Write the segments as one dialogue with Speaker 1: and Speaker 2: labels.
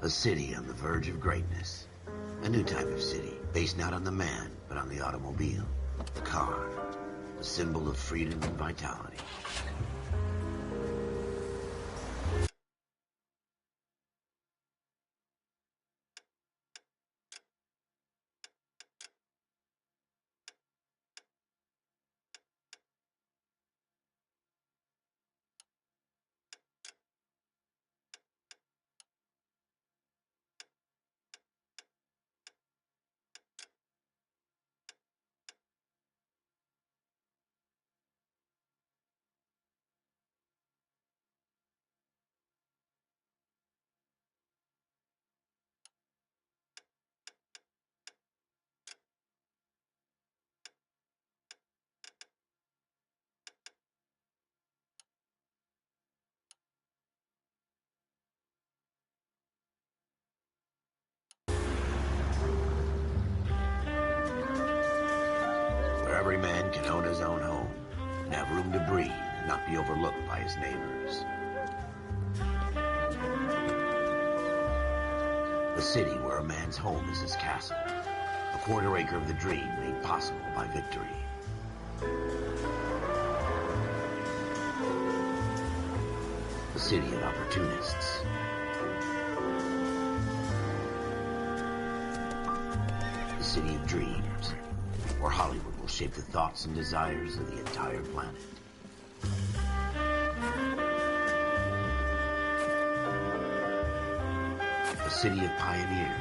Speaker 1: A city on the verge of greatness. A new type of city, based not on the man, but on the automobile. The car. The symbol of freedom and vitality. Every man can own his own home and have room to breathe and not be overlooked by his neighbors. The city where a man's home is his castle. A quarter acre of the dream made possible by victory. The city of opportunists. The city of dreams, where Hollywood will shape the thoughts and desires of the entire planet. A city of pioneers.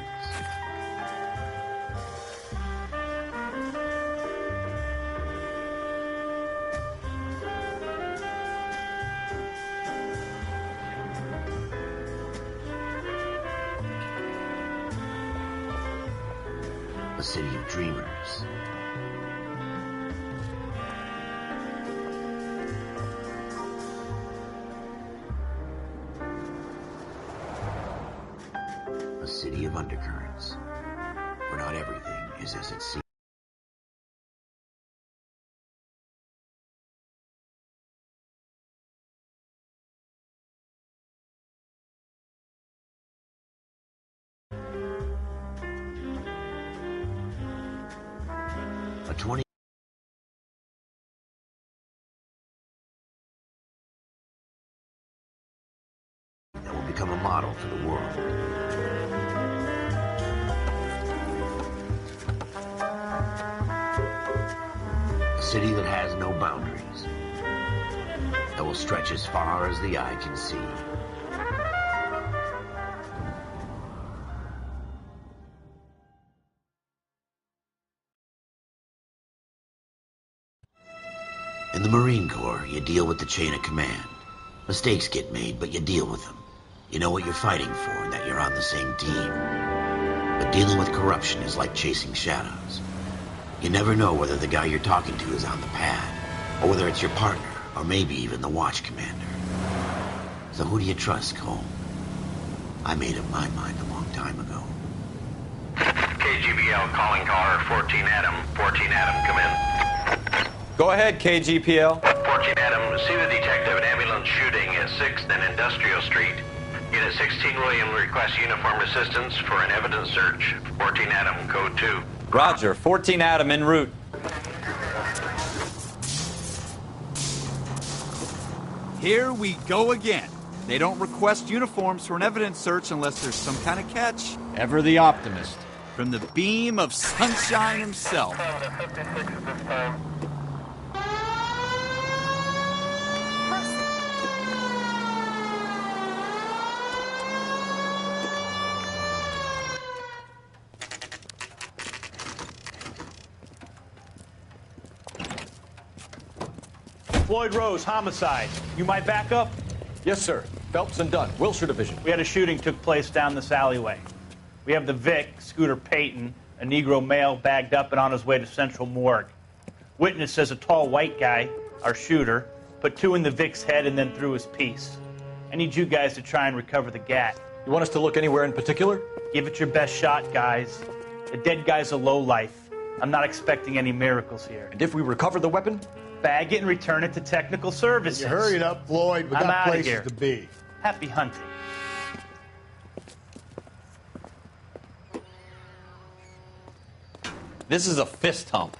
Speaker 1: A city of dreamers. A city of undercurrents, where not everything is as it seems. A 20 that will become a model for the world. A city that has no boundaries, that will stretch as far as the eye can see. In the Marine Corps, you deal with the chain of command. Mistakes get made, but you deal with them. You know what you're fighting for and that you're on the same team. But dealing with corruption is like chasing shadows. You never know whether the guy you're talking to is on the pad, or whether it's your partner, or maybe even the watch commander. So who do you trust, Cole? I made up my mind a long time ago.
Speaker 2: KGPL calling caller 14 Adam. 14 Adam, come in.
Speaker 3: Go ahead, KGPL.
Speaker 2: 14 Adam, see the detective an ambulance shooting at 6th and Industrial Street. Unit 16 William requests uniformed assistance for an evidence search. 14 Adam, code 2.
Speaker 3: Roger, 14 Adam en route.
Speaker 4: Here we go again. They don't request uniforms for an evidence search unless there's some kind of catch.
Speaker 5: Ever the optimist.
Speaker 4: From the beam of sunshine himself.
Speaker 6: Floyd Rose, homicide. You might back up?
Speaker 5: Yes, sir. Phelps and Dunn, Wilshire Division.
Speaker 6: We had a shooting took place down this alleyway. We have the Vic, Scooter Payton, a Negro male bagged up and on his way to Central Morgue. Witness says a tall white guy, our shooter, put 2 in the Vic's head and then threw his piece. I need you guys to try and recover the gat.
Speaker 5: You want us to look anywhere in particular?
Speaker 6: Give it your best shot, guys. The dead guy's a lowlife. I'm not expecting any miracles here.
Speaker 5: And if we recover the weapon?
Speaker 6: Bag it and return it to technical services.
Speaker 7: You hurry up, Floyd. We
Speaker 6: I'm
Speaker 7: got
Speaker 6: outta
Speaker 7: places
Speaker 6: here.
Speaker 7: to be.
Speaker 6: Happy hunting.
Speaker 3: This is a fist hump.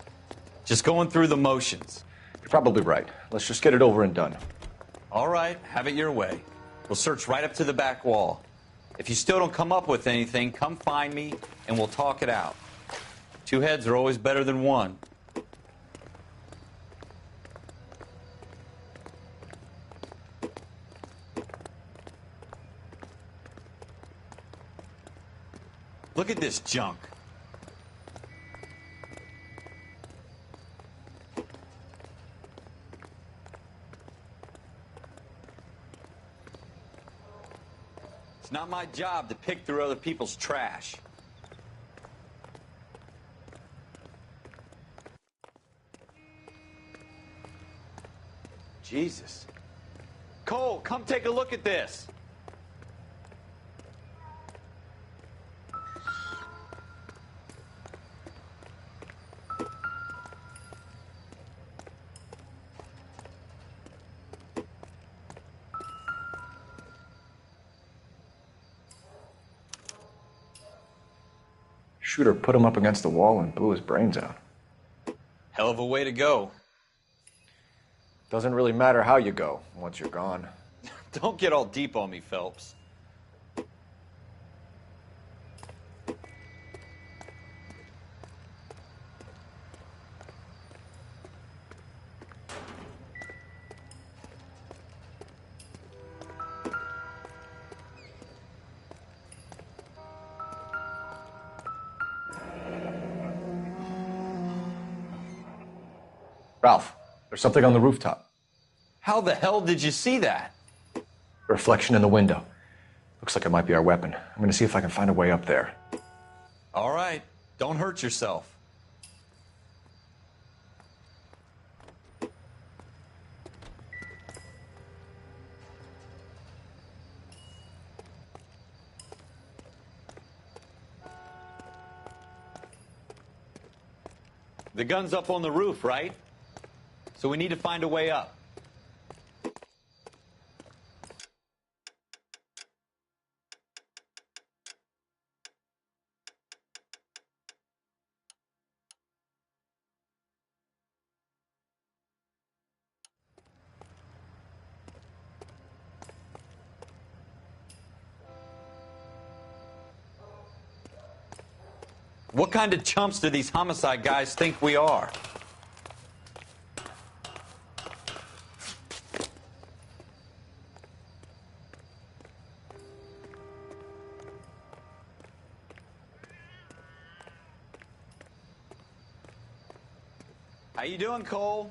Speaker 3: Just going through the motions.
Speaker 5: You're probably right. Let's just get it over and done.
Speaker 3: All right, have it your way. We'll search right up to the back wall. If you still don't come up with anything, come find me and we'll talk it out. Two heads are always better than one. Look at this junk. It's not my job to pick through other people's trash. Jesus. Cole, come take a look at this.
Speaker 5: Shooter put him up against the wall and blew his brains out.
Speaker 3: Hell of a way to go.
Speaker 5: Doesn't really matter how you go once you're gone.
Speaker 3: Don't get all deep on me, Phelps.
Speaker 5: Ralph, there's something on the rooftop.
Speaker 3: How the hell did you see that?
Speaker 5: A reflection in the window. Looks like it might be our weapon. I'm going to see if I can find a way up there.
Speaker 3: All right, don't hurt yourself. The gun's up on the roof, right? So we need to find a way up. What kind of chumps do these homicide guys think we are? How you doing, Cole?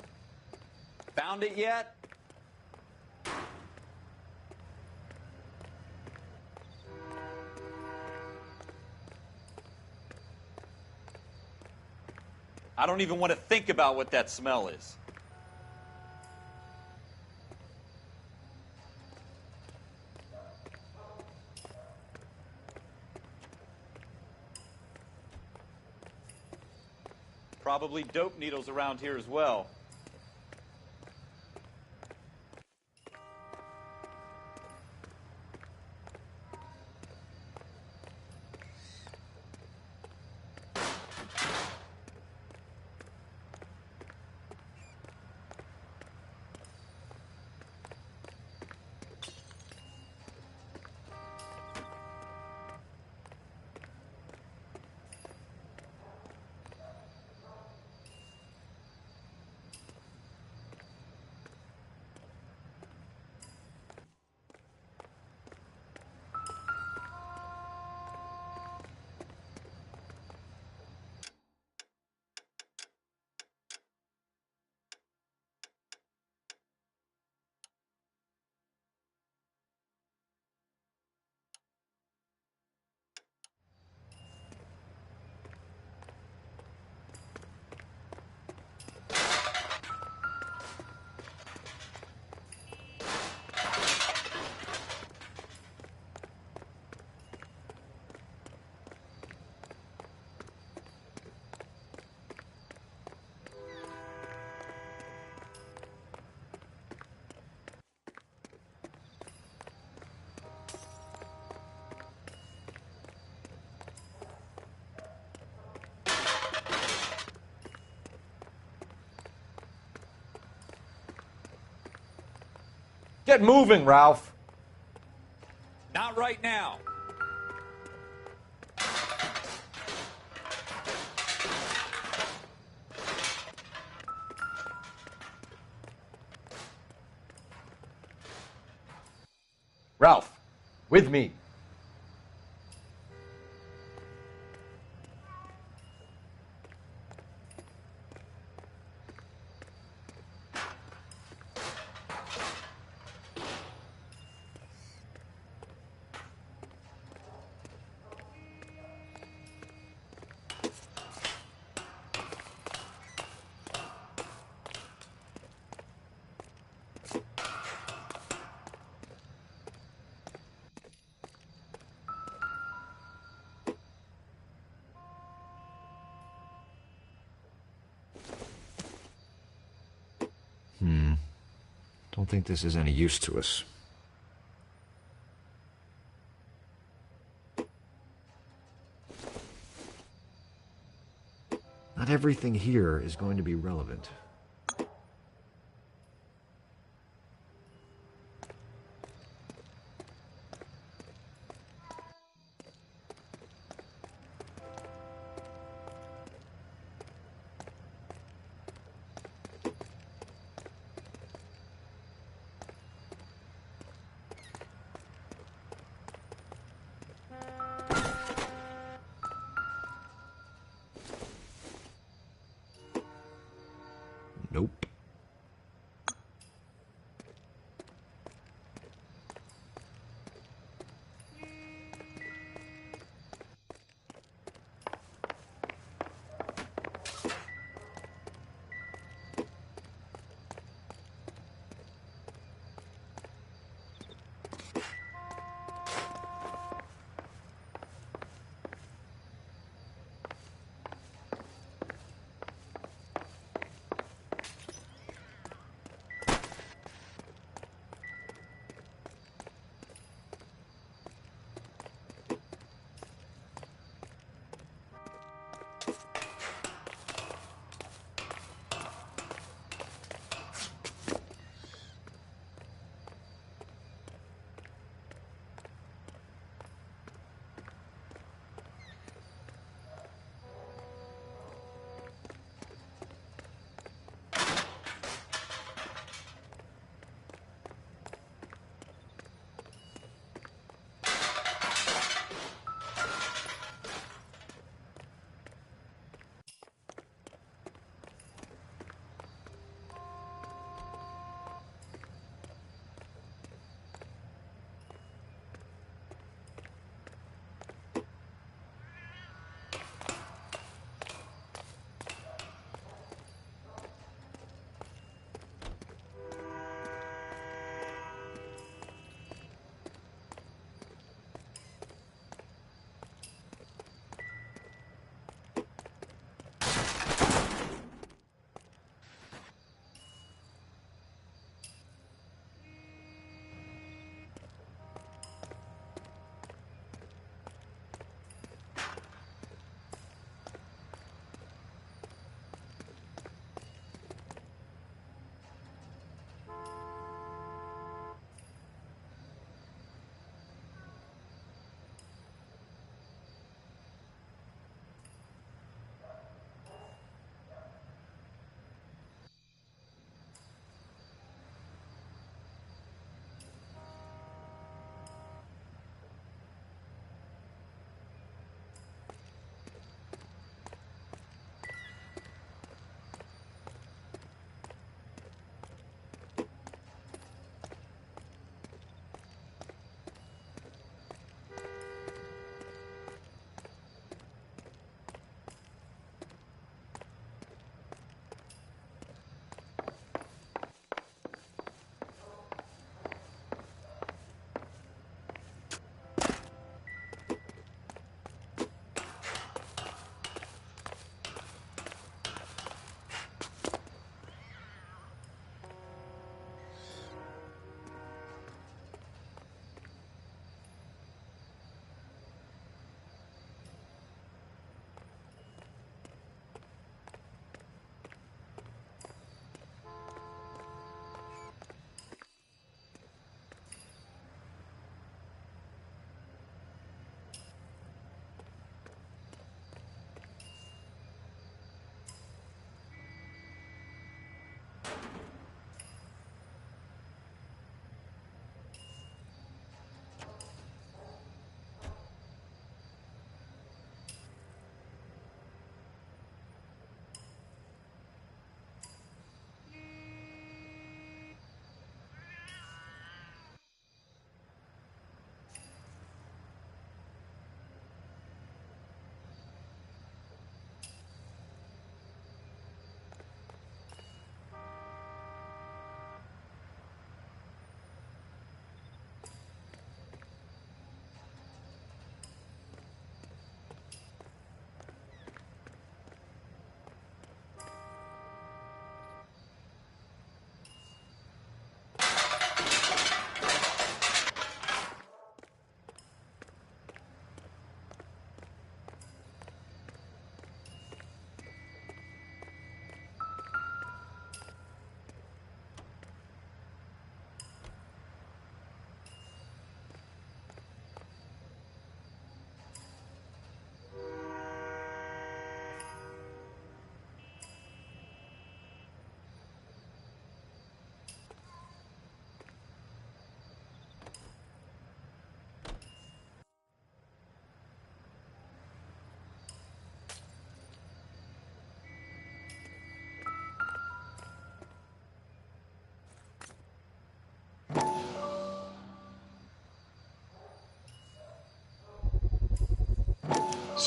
Speaker 3: Found it yet? I don't even want to think about what that smell is. Probably dope needles around here as well.
Speaker 5: Get moving, Ralph.
Speaker 3: Not right now.
Speaker 5: Ralph, with me. Don't think this is any use to us. Not everything here is going to be relevant. Nope.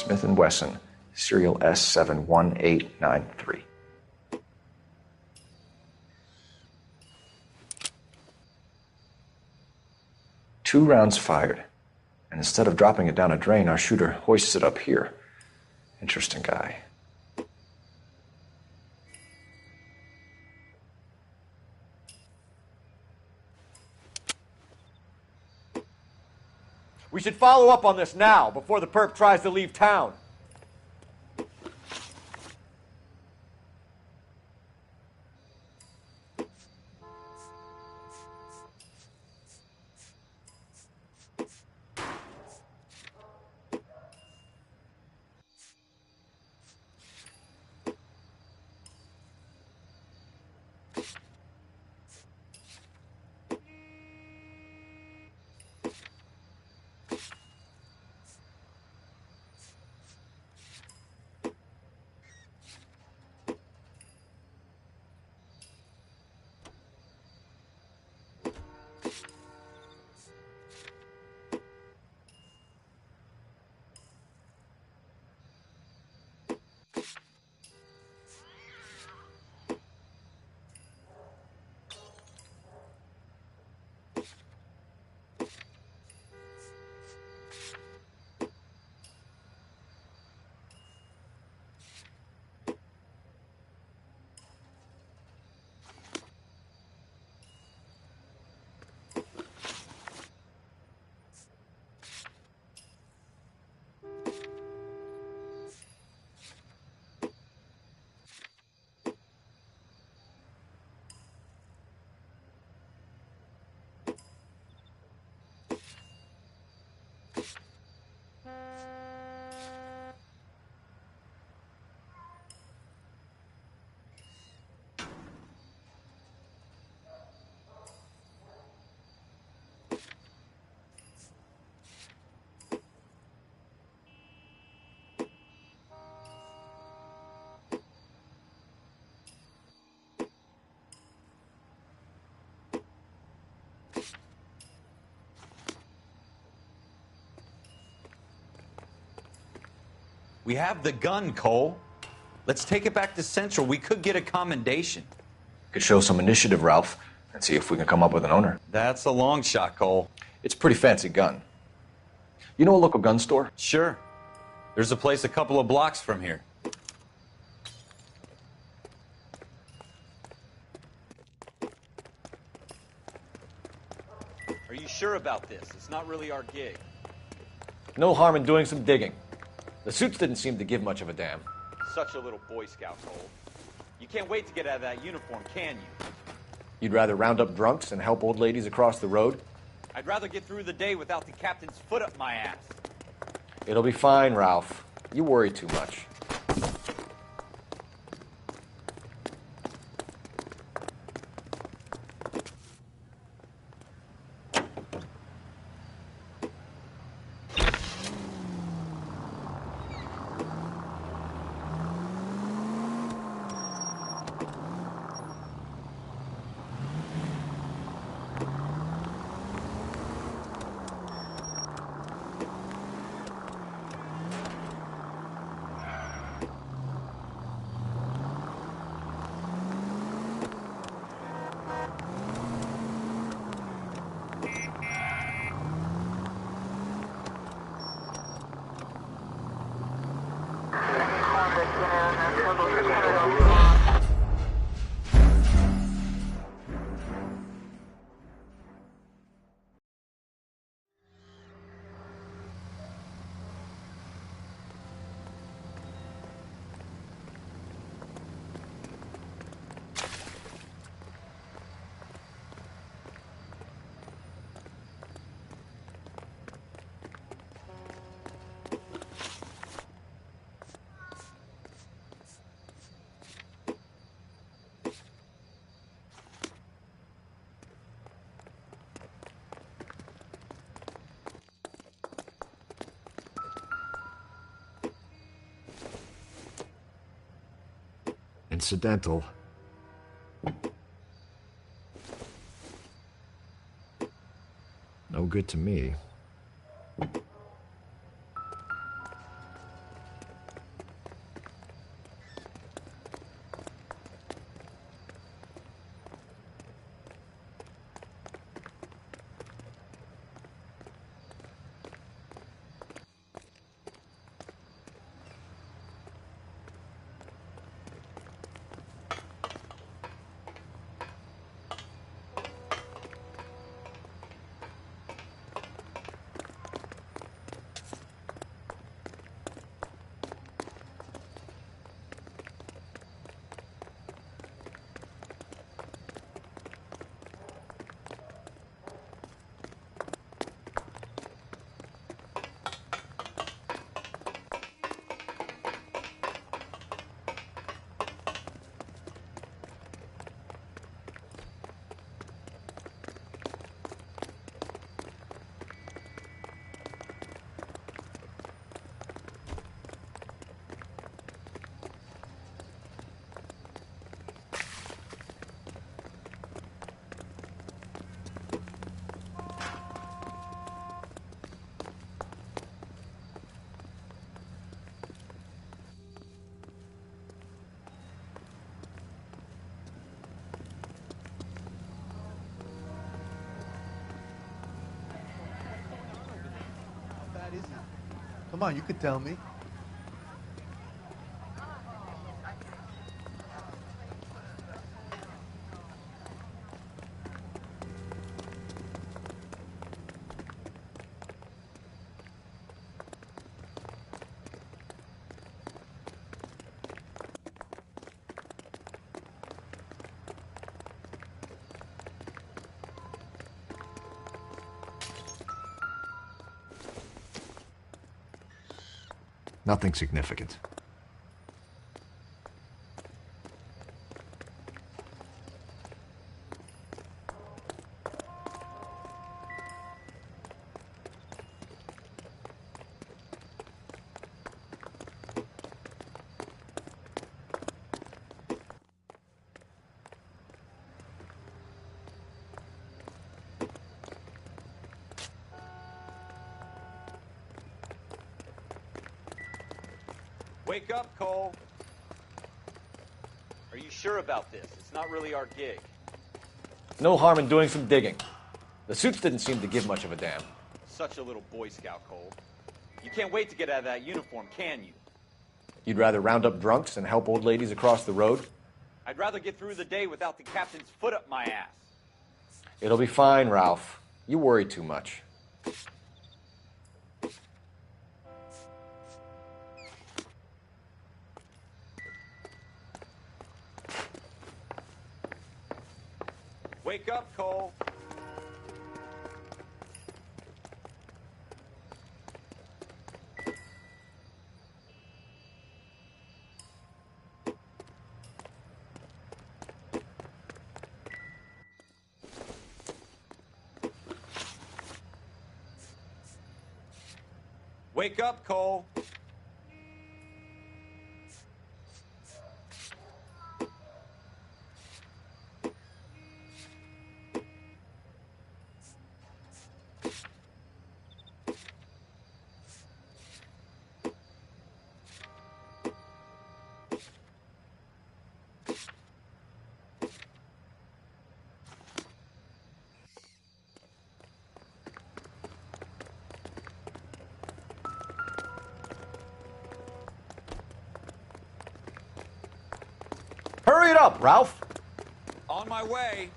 Speaker 5: Smith & Wesson, serial S71893. Two rounds fired, and instead of dropping it down a drain, our shooter hoists it up here. Interesting guy.
Speaker 7: We should follow up on this now, before the perp tries to leave town.
Speaker 3: We have the gun, Cole. Let's take it back to Central. We could get a commendation.
Speaker 5: Could show some initiative, Ralph, and see if we can come up with an owner.
Speaker 3: That's a long shot, Cole.
Speaker 5: It's a pretty fancy gun. You know a local gun store?
Speaker 3: Sure. There's a place a couple of blocks from here. Are you sure about this? It's not really our gig.
Speaker 5: No harm in doing some digging. The suits didn't seem to give much of a damn.
Speaker 3: Such a little Boy Scout, Cole. You can't wait to get out of that uniform, can you?
Speaker 5: You'd rather round up drunks than help old ladies across the road?
Speaker 3: I'd rather get through the day without the captain's foot up my ass.
Speaker 5: It'll be fine, Ralph. You worry too much.
Speaker 8: Incidental. No good to me. Come on, you could tell me.
Speaker 5: Nothing significant.
Speaker 3: Wake up, Cole. Are you sure about this? It's not really our gig.
Speaker 7: No harm in doing some digging. The suits didn't seem to give much of a damn.
Speaker 3: Such a little Boy Scout, Cole. You can't wait to get out of that uniform, can you?
Speaker 7: You'd rather round up drunks and help old ladies across the road?
Speaker 3: I'd rather get through the day without the captain's foot up my ass.
Speaker 7: It'll be fine, Ralph. You worry too much.
Speaker 3: Wake up, Cole. Wake up, Cole.
Speaker 7: Hurry it up, Ralph!
Speaker 3: On my way.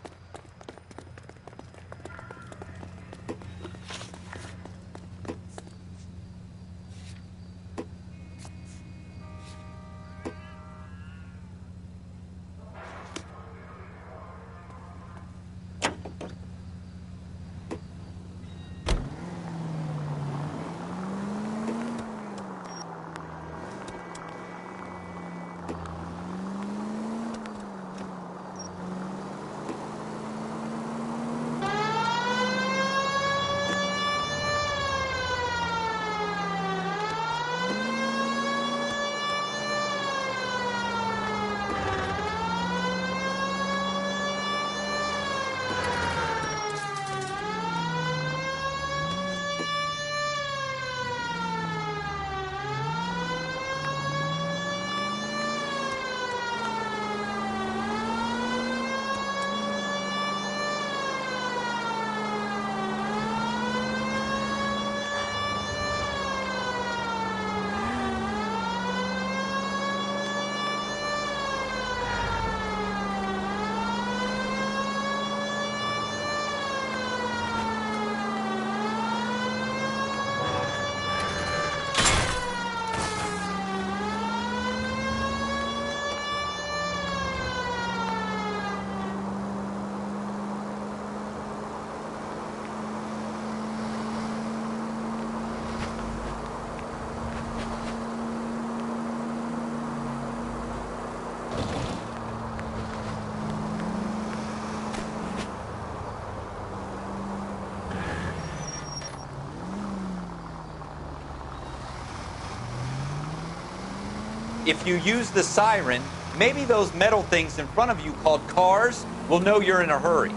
Speaker 3: If you use the siren, maybe those metal things in front of you called cars will know you're in a hurry.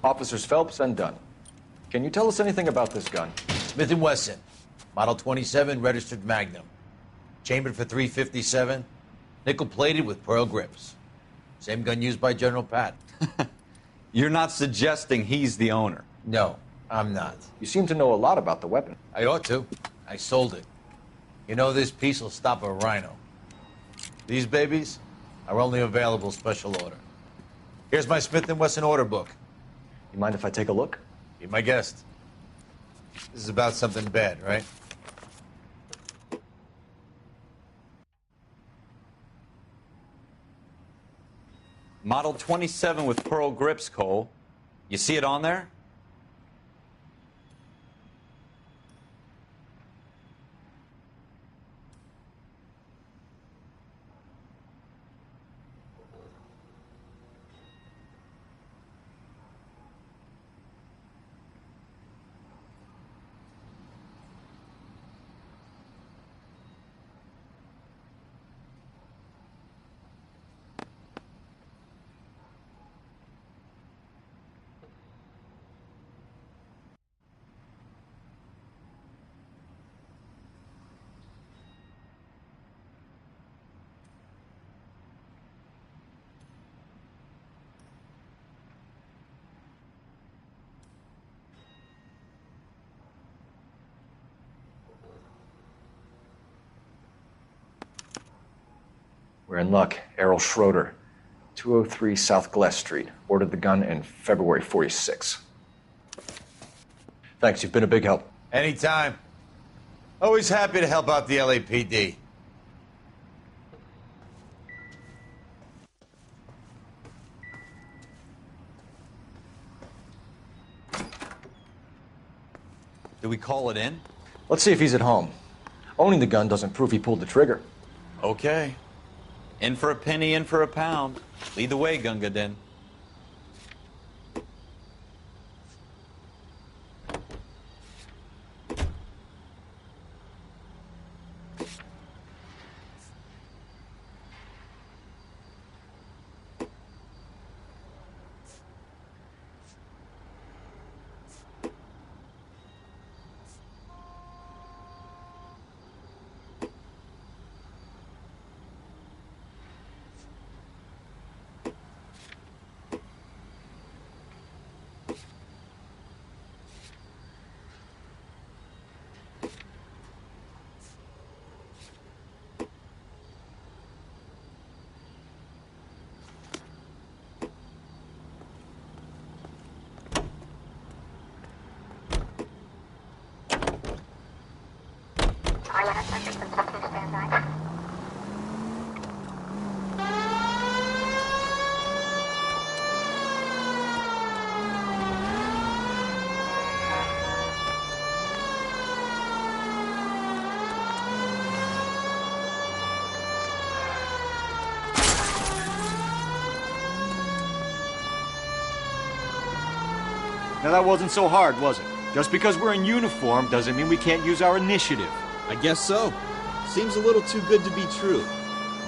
Speaker 5: Officers Phelps and Dunn. Can you tell us anything about this gun?
Speaker 8: Smith & Wesson, Model 27, registered Magnum. Chambered for .357, nickel-plated with pearl grips. Same gun used by General Patton.
Speaker 3: You're not suggesting he's the owner?
Speaker 8: No, I'm not.
Speaker 5: You seem to know a lot about the weapon.
Speaker 8: I ought to. I sold it. You know, this piece will stop a rhino. These babies are only available special order. Here's my Smith & Wesson order book.
Speaker 5: You mind if I take a look?
Speaker 8: Be my guest. This is about something bad, right?
Speaker 3: Model 27 with pearl grips, Cole. You see it on there?
Speaker 5: We're in luck. Errol Schroeder, 203 South Glass Street. Ordered the gun in February '46. Thanks, you've been a big help.
Speaker 8: Anytime. Always happy to help out the LAPD.
Speaker 3: Do we call it in?
Speaker 5: Let's see if he's at home. Owning the gun doesn't prove he pulled the trigger.
Speaker 3: Okay. In for a penny, in for a pound. Lead the way, Gunga Din.
Speaker 7: Now that wasn't so hard, was it? Just because we're in uniform doesn't mean we can't use our initiative.
Speaker 4: I guess so. Seems a little too good to be true.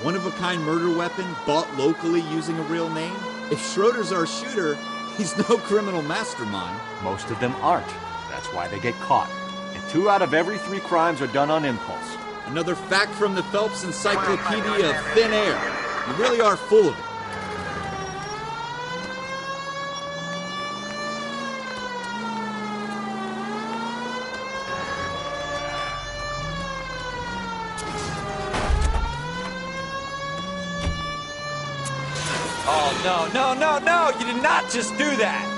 Speaker 4: One-of-a-kind murder weapon bought locally using a real name? If Schroeder's our shooter, he's no criminal mastermind.
Speaker 7: Most of them aren't. That's why they get caught. And 2 out of every 3 crimes are done on impulse.
Speaker 4: Another fact from the Phelps Encyclopedia of Thin Air. You really are full of it.
Speaker 3: Oh, no. You did not just do that.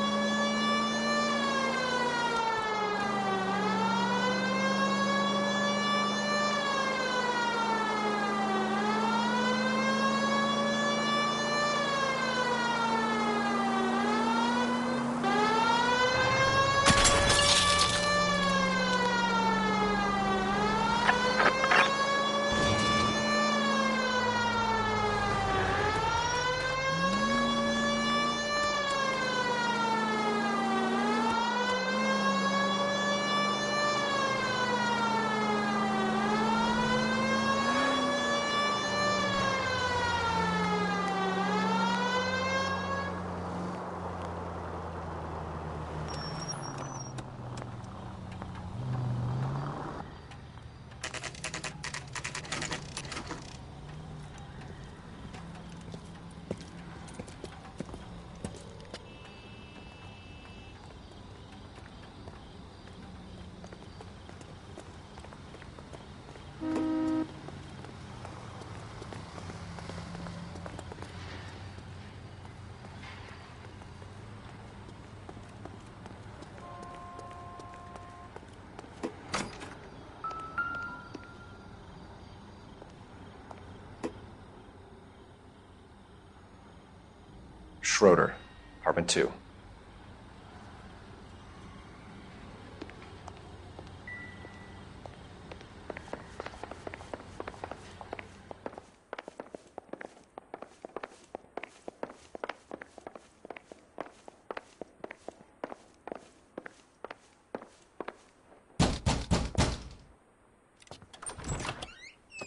Speaker 5: Schroeder, apartment 2.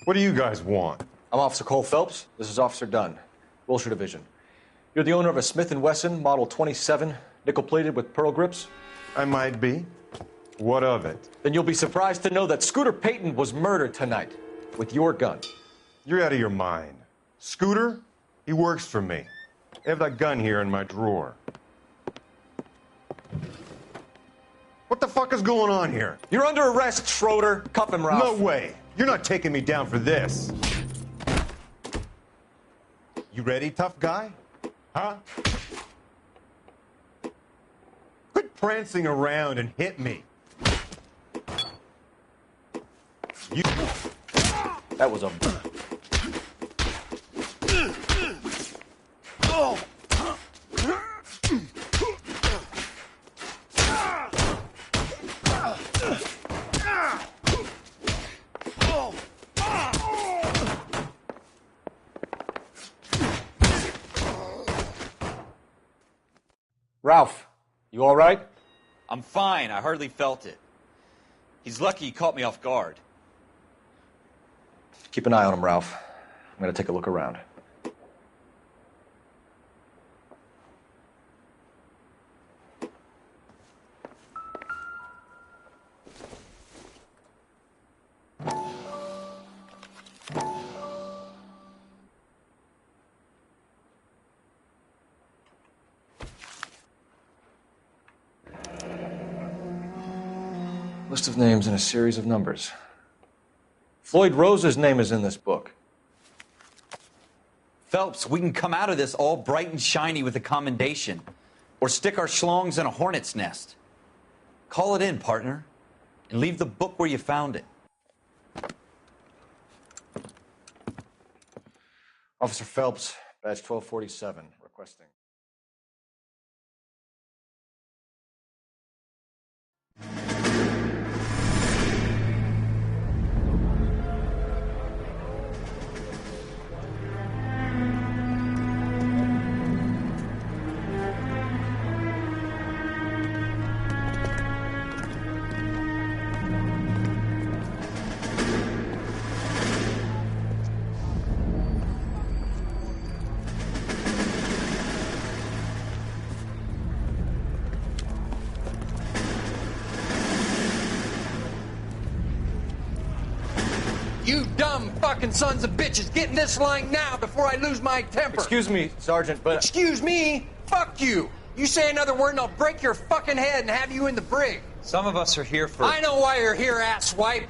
Speaker 9: What do you guys want?
Speaker 5: I'm Officer Cole Phelps. This is Officer Dunn, Wilshire Division. You're the owner of a Smith & Wesson Model 27, nickel-plated with pearl grips?
Speaker 9: I might be. What of it?
Speaker 5: Then you'll be surprised to know that Scooter Payton was murdered tonight with your gun.
Speaker 9: You're out of your mind. Scooter? He works for me. I have that gun here in my drawer. What the fuck is going on here?
Speaker 5: You're under arrest, Schroeder. Cuff him, Ralph.
Speaker 9: No way. You're not taking me down for this. You ready, tough guy? Huh? Quit prancing around and hit me. You...
Speaker 5: That was a... Ralph, you all right?
Speaker 3: I'm fine. I hardly felt it. He's lucky he caught me off guard.
Speaker 5: Keep an eye on him, Ralph. I'm going to take a look around. List of names and a series of numbers. Floyd Rose's name is in this book.
Speaker 3: Phelps, we can come out of this all bright and shiny with a commendation. Or stick our schlongs in a hornet's nest. Call it in, partner. And leave the book where you found it.
Speaker 5: Officer Phelps, badge 1247, requesting.
Speaker 10: You dumb fucking sons of bitches, get in this line now before I lose my temper.
Speaker 5: Excuse me, Sergeant, but...
Speaker 10: Excuse me? Fuck you. You say another word and I'll break your fucking head and have you in the brig.
Speaker 3: Some of us are here for...
Speaker 10: I know why you're here, asswipe.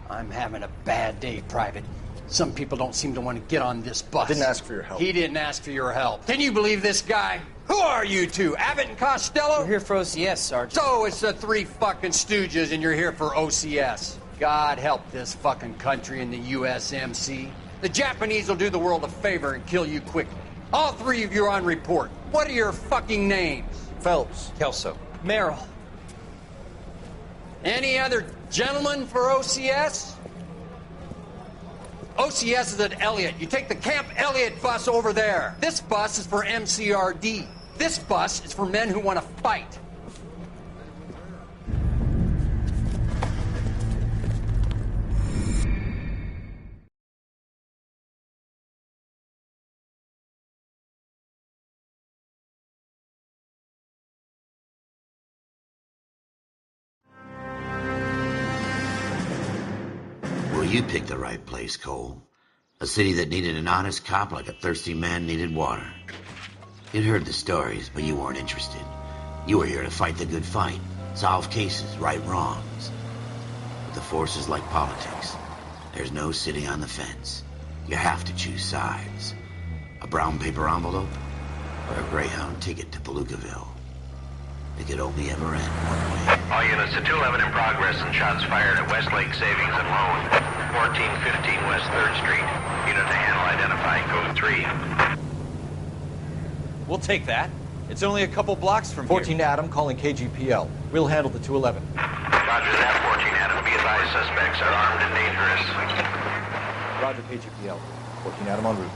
Speaker 10: I'm having a bad day, Private. Some people don't seem to want to get on this bus.
Speaker 5: Didn't ask for your help.
Speaker 10: He didn't ask for your help. Can you believe this guy? Who are you two? Abbott and Costello?
Speaker 11: We're here for OCS, Sergeant.
Speaker 10: So it's the three fucking stooges and you're here for OCS. God help this fucking country and the USMC. The Japanese will do the world a favor and kill you quickly. All three of you are on report. What are your fucking names?
Speaker 5: Phelps.
Speaker 3: Kelso.
Speaker 11: Merrill.
Speaker 10: Any other gentlemen for OCS? OCS is at Elliott. You take the Camp Elliott bus over there. This bus is for MCRD. This bus is for men who want to fight.
Speaker 1: Well, you picked the right place, Cole. A city that needed an honest cop like a thirsty man needed water. You'd heard the stories, but you weren't interested. You were here to fight the good fight, solve cases, right wrongs. But the force is like politics. There's no sitting on the fence. You have to choose sides. A brown paper envelope or a Greyhound ticket to Palookaville. It could only ever end one way.
Speaker 2: All units to 211 in progress and shots fired at Westlake Savings and Loan, 1415 West 3rd Street. Unit to handle identify code 3.
Speaker 3: We'll take that. It's only a couple blocks from
Speaker 7: 14
Speaker 3: here.
Speaker 7: Adam calling KGPL. We'll handle the 211.
Speaker 2: Roger that, 14 Adam. Be advised, suspects are armed and dangerous.
Speaker 7: Roger, KGPL. 14 Adam en route.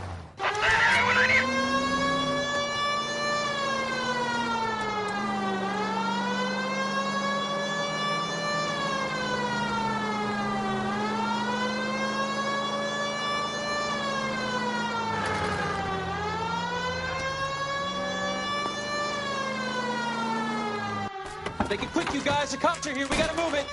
Speaker 3: Make it quick, you guys. The cops are here. We gotta move it.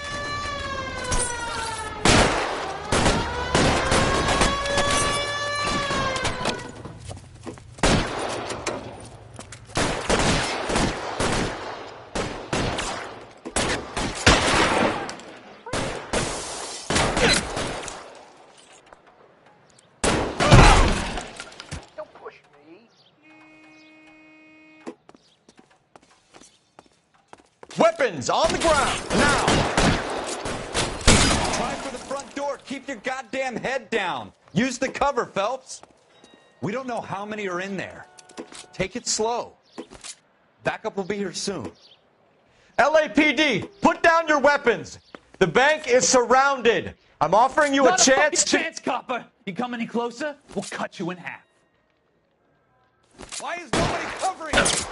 Speaker 10: Don't push me.
Speaker 7: Weapons on the ground, now!
Speaker 3: Try for the front door. Keep your goddamn head down. Use the cover, Phelps. We don't know how many are in there. Take it slow. Backup will be here soon.
Speaker 7: LAPD, put down your weapons. The bank is surrounded. I'm offering you a chance to...
Speaker 3: chance, copper. You come any closer, we'll cut you in half. Why is nobody covering us?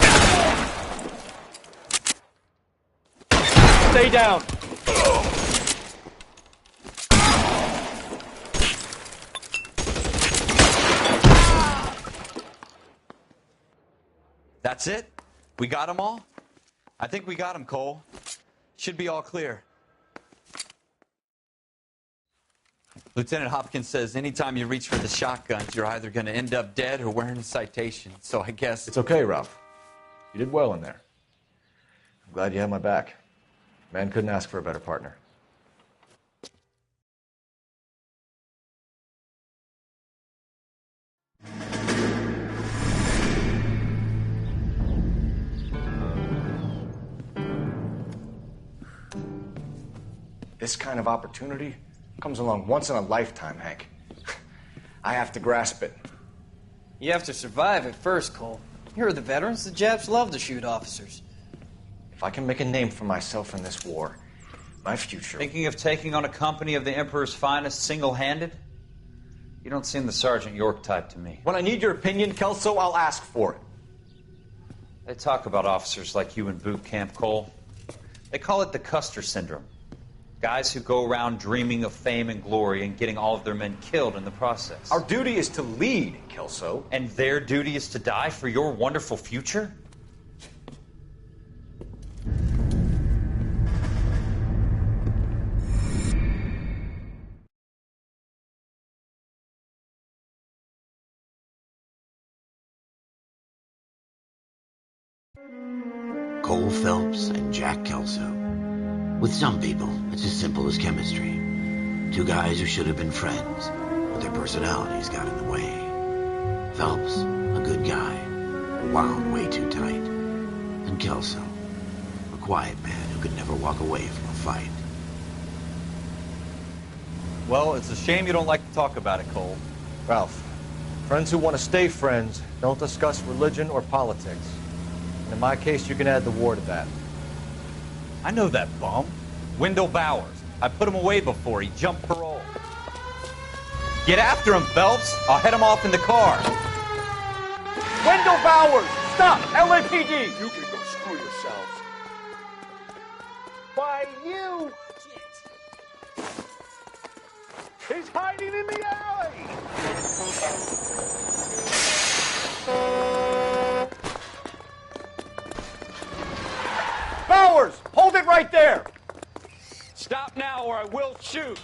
Speaker 7: Stay down.
Speaker 3: That's it? We got them all? I think we got them, Cole. Should be all clear. Lieutenant Hopkins says anytime you reach for the shotguns, you're either going to end up dead or wearing a citation. So I guess...
Speaker 5: It's okay, Ralph. You did well in there. I'm glad you had my back. Man couldn't ask for a better partner. This kind of opportunity comes along once in a lifetime, Hank. I have to grasp it.
Speaker 11: You have to survive it first, Cole. Here are the veterans. The Japs love to shoot officers.
Speaker 5: If I can make a name for myself in this war, my future...
Speaker 3: Thinking of taking on a company of the Emperor's finest single-handed? You don't seem the Sergeant York type to me.
Speaker 7: When I need your opinion, Kelso, I'll ask for it.
Speaker 3: They talk about officers like you in boot camp, Cole. They call it the Custer Syndrome. Guys who go around dreaming of fame and glory and getting all of their men killed in the process.
Speaker 7: Our duty is to lead, Kelso.
Speaker 3: And their duty is to die for your wonderful future?
Speaker 1: Cole Phelps and Jack Kelso. With some people, it's as simple as chemistry. Two guys who should have been friends, but their personalities got in the way. Phelps, a good guy, wound way too tight. And Kelso, a quiet man who could never walk away from a fight.
Speaker 3: Well, it's a shame you don't like to talk about it, Cole.
Speaker 7: Ralph, friends who want to stay friends don't discuss religion or politics. And in my case, you can add the war to that.
Speaker 3: I know that bum. Wendell Bowers. I put him away before. He jumped parole. Get after him, Phelps. I'll head him off in the car.
Speaker 7: Wendell Bowers! Stop! LAPD!
Speaker 12: You can go screw yourselves.
Speaker 7: Why, you! He's hiding in the alley! Bowers! Hold it right there!
Speaker 3: Stop now or I will shoot.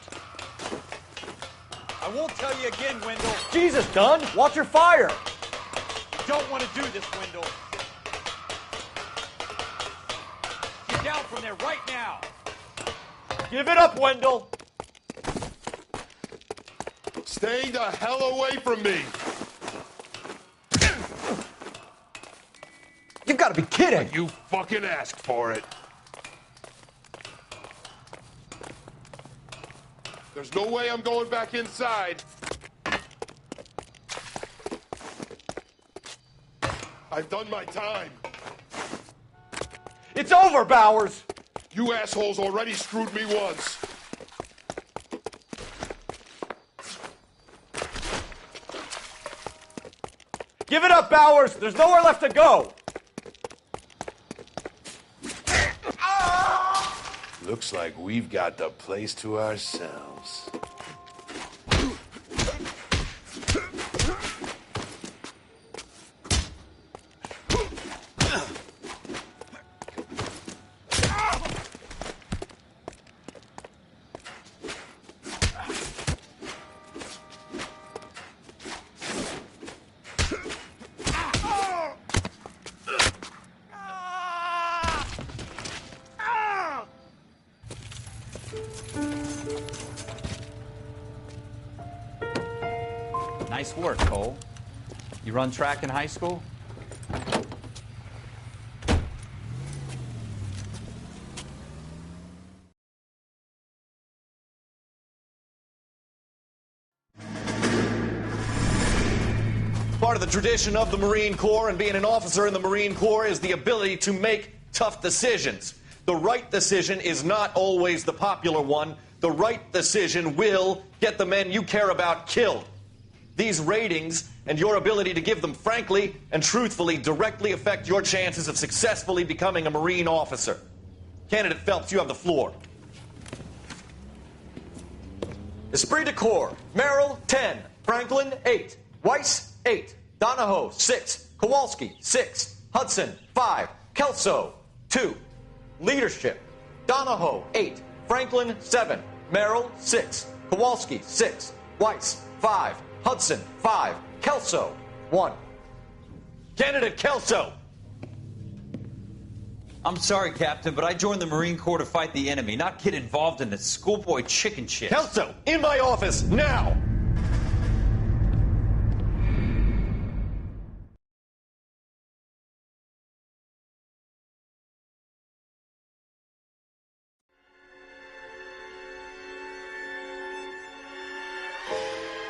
Speaker 3: I won't tell you again, Wendell.
Speaker 7: Jesus, Dunn! Watch your fire!
Speaker 3: You don't want to do this, Wendell. Get down from there right now.
Speaker 7: Give it up, Wendell!
Speaker 12: Stay the hell away from me!
Speaker 7: You've got to be kidding!
Speaker 12: You fucking asked for it. There's no way I'm going back inside. I've done my time.
Speaker 7: It's over, Bowers!
Speaker 12: You assholes already screwed me once.
Speaker 7: Give it up, Bowers! There's nowhere left to go!
Speaker 12: Looks like we've got the place to ourselves.
Speaker 3: Nice work, Cole. You run track in high school?
Speaker 13: Part of the tradition of the Marine Corps and being an officer in the Marine Corps is the ability to make tough decisions. The right decision is not always the popular one. The right decision will get the men you care about killed. These ratings and your ability to give them frankly and truthfully directly affect your chances of successfully becoming a Marine officer. Candidate Phelps, you have the floor. Esprit de Corps, Merrill, 10. Franklin, 8. Weiss, 8. Donahoe, 6. Kowalski, 6. Hudson, 5. Kelso, 2. Leadership, Donahoe, 8. Franklin, 7. Merrill, 6. Kowalski, 6. Weiss, 5. Hudson, 5. Kelso, 1. Candidate Kelso!
Speaker 3: I'm sorry, Captain, but I joined the Marine Corps to fight the enemy, not get involved in the schoolboy chicken shit.
Speaker 13: Kelso, in my office, now!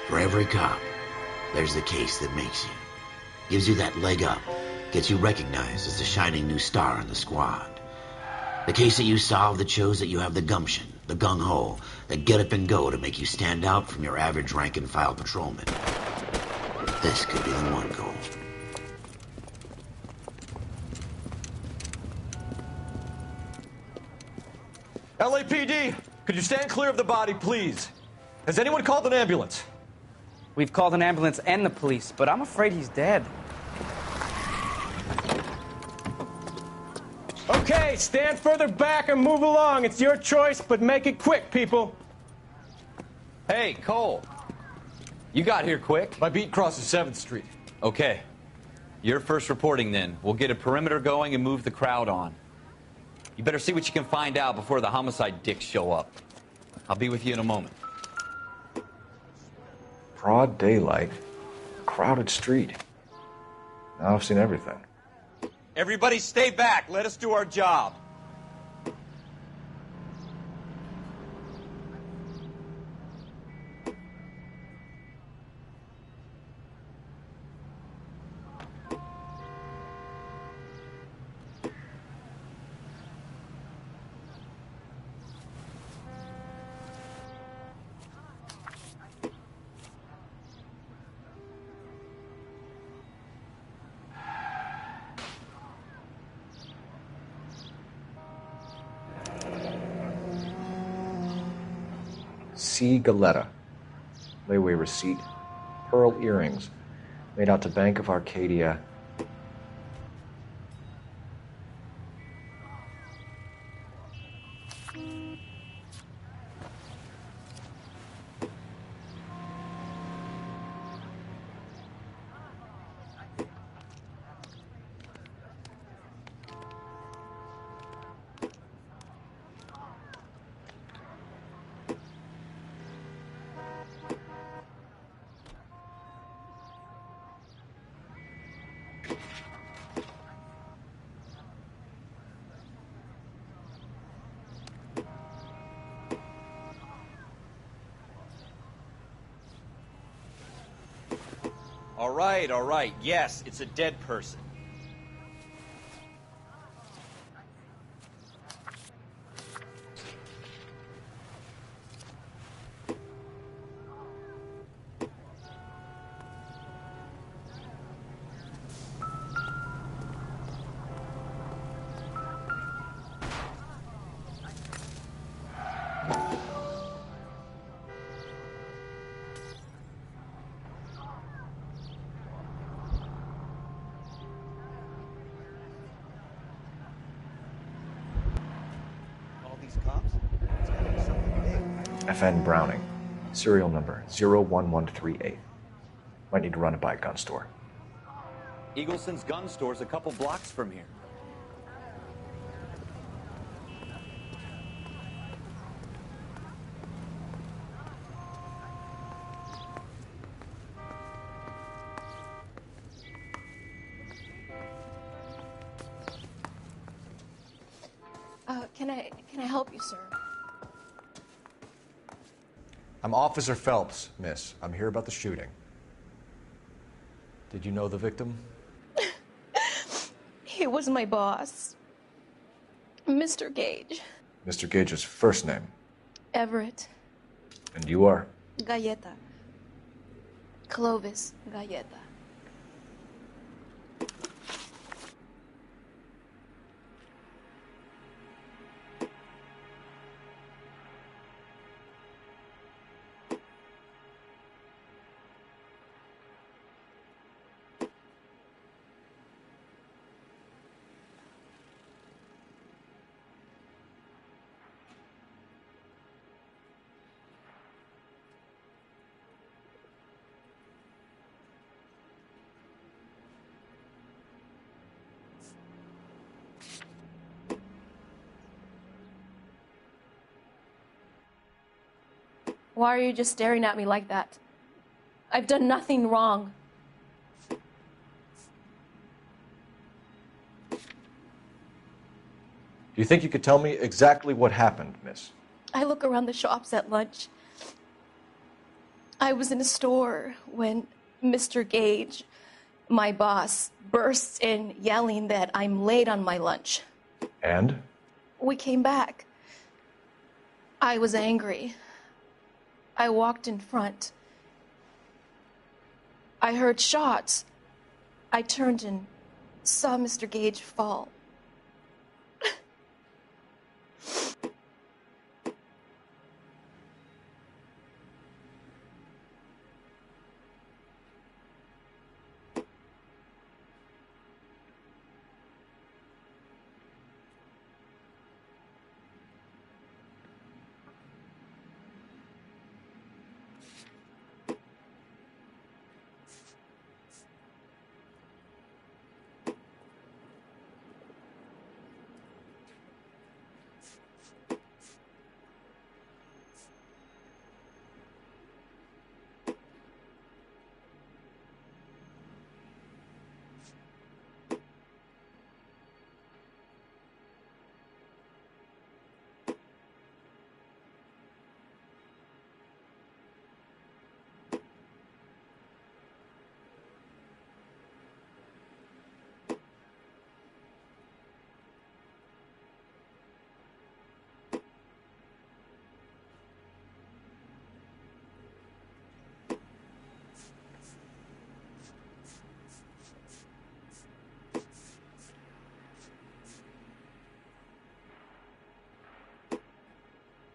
Speaker 1: For every cop, there's the case that makes you. Gives you that leg up. Gets you recognized as the shining new star in the squad. The case that you solve that shows that you have the gumption, the gung-ho, the get up and go to make you stand out from your average rank-and-file patrolman. This could be the one, Cole.
Speaker 13: LAPD, could you stand clear of the body, please? Has anyone called an ambulance?
Speaker 14: We've called an ambulance and the police, but I'm afraid he's dead.
Speaker 15: Okay, stand further back and move along. It's your choice, but make it quick, people.
Speaker 3: Hey, Cole. You got here quick.
Speaker 7: My beat crosses 7th Street.
Speaker 3: Okay. You're first reporting then. We'll get a perimeter going and move the crowd on. You better see what you can find out before the homicide dicks show up. I'll be with you in a moment.
Speaker 5: Broad daylight, crowded street. Now I've seen everything.
Speaker 3: Everybody stay back. Let us do our job.
Speaker 5: C. Galetta. Layaway receipt. Pearl earrings. Made out to Bank of Arcadia.
Speaker 3: All right. Yes, it's a dead person.
Speaker 5: FN Browning. Serial number 01138. Might need to run it by a gun store.
Speaker 16: Eagleson's gun store's a couple blocks from here.
Speaker 17: Can I help you, sir?
Speaker 7: I'm Officer Phelps, miss. I'm here about the shooting. Did you know the victim?
Speaker 17: He was my boss, Mr. Gage.
Speaker 5: Mr. Gage's first name.
Speaker 17: Everett.
Speaker 5: And you are?
Speaker 17: Galleta. Clovis Galleta. Why are you just staring at me like that? I've done nothing wrong.
Speaker 7: Do you think you could tell me exactly what happened, miss?
Speaker 17: I look around the shops at lunch. I was in a store when Mr. Gage, my boss, bursts in yelling that I'm late on my lunch.
Speaker 5: And?
Speaker 17: We came back. I was angry. I walked in front. I heard shots. I turned and saw Mr. Gage fall.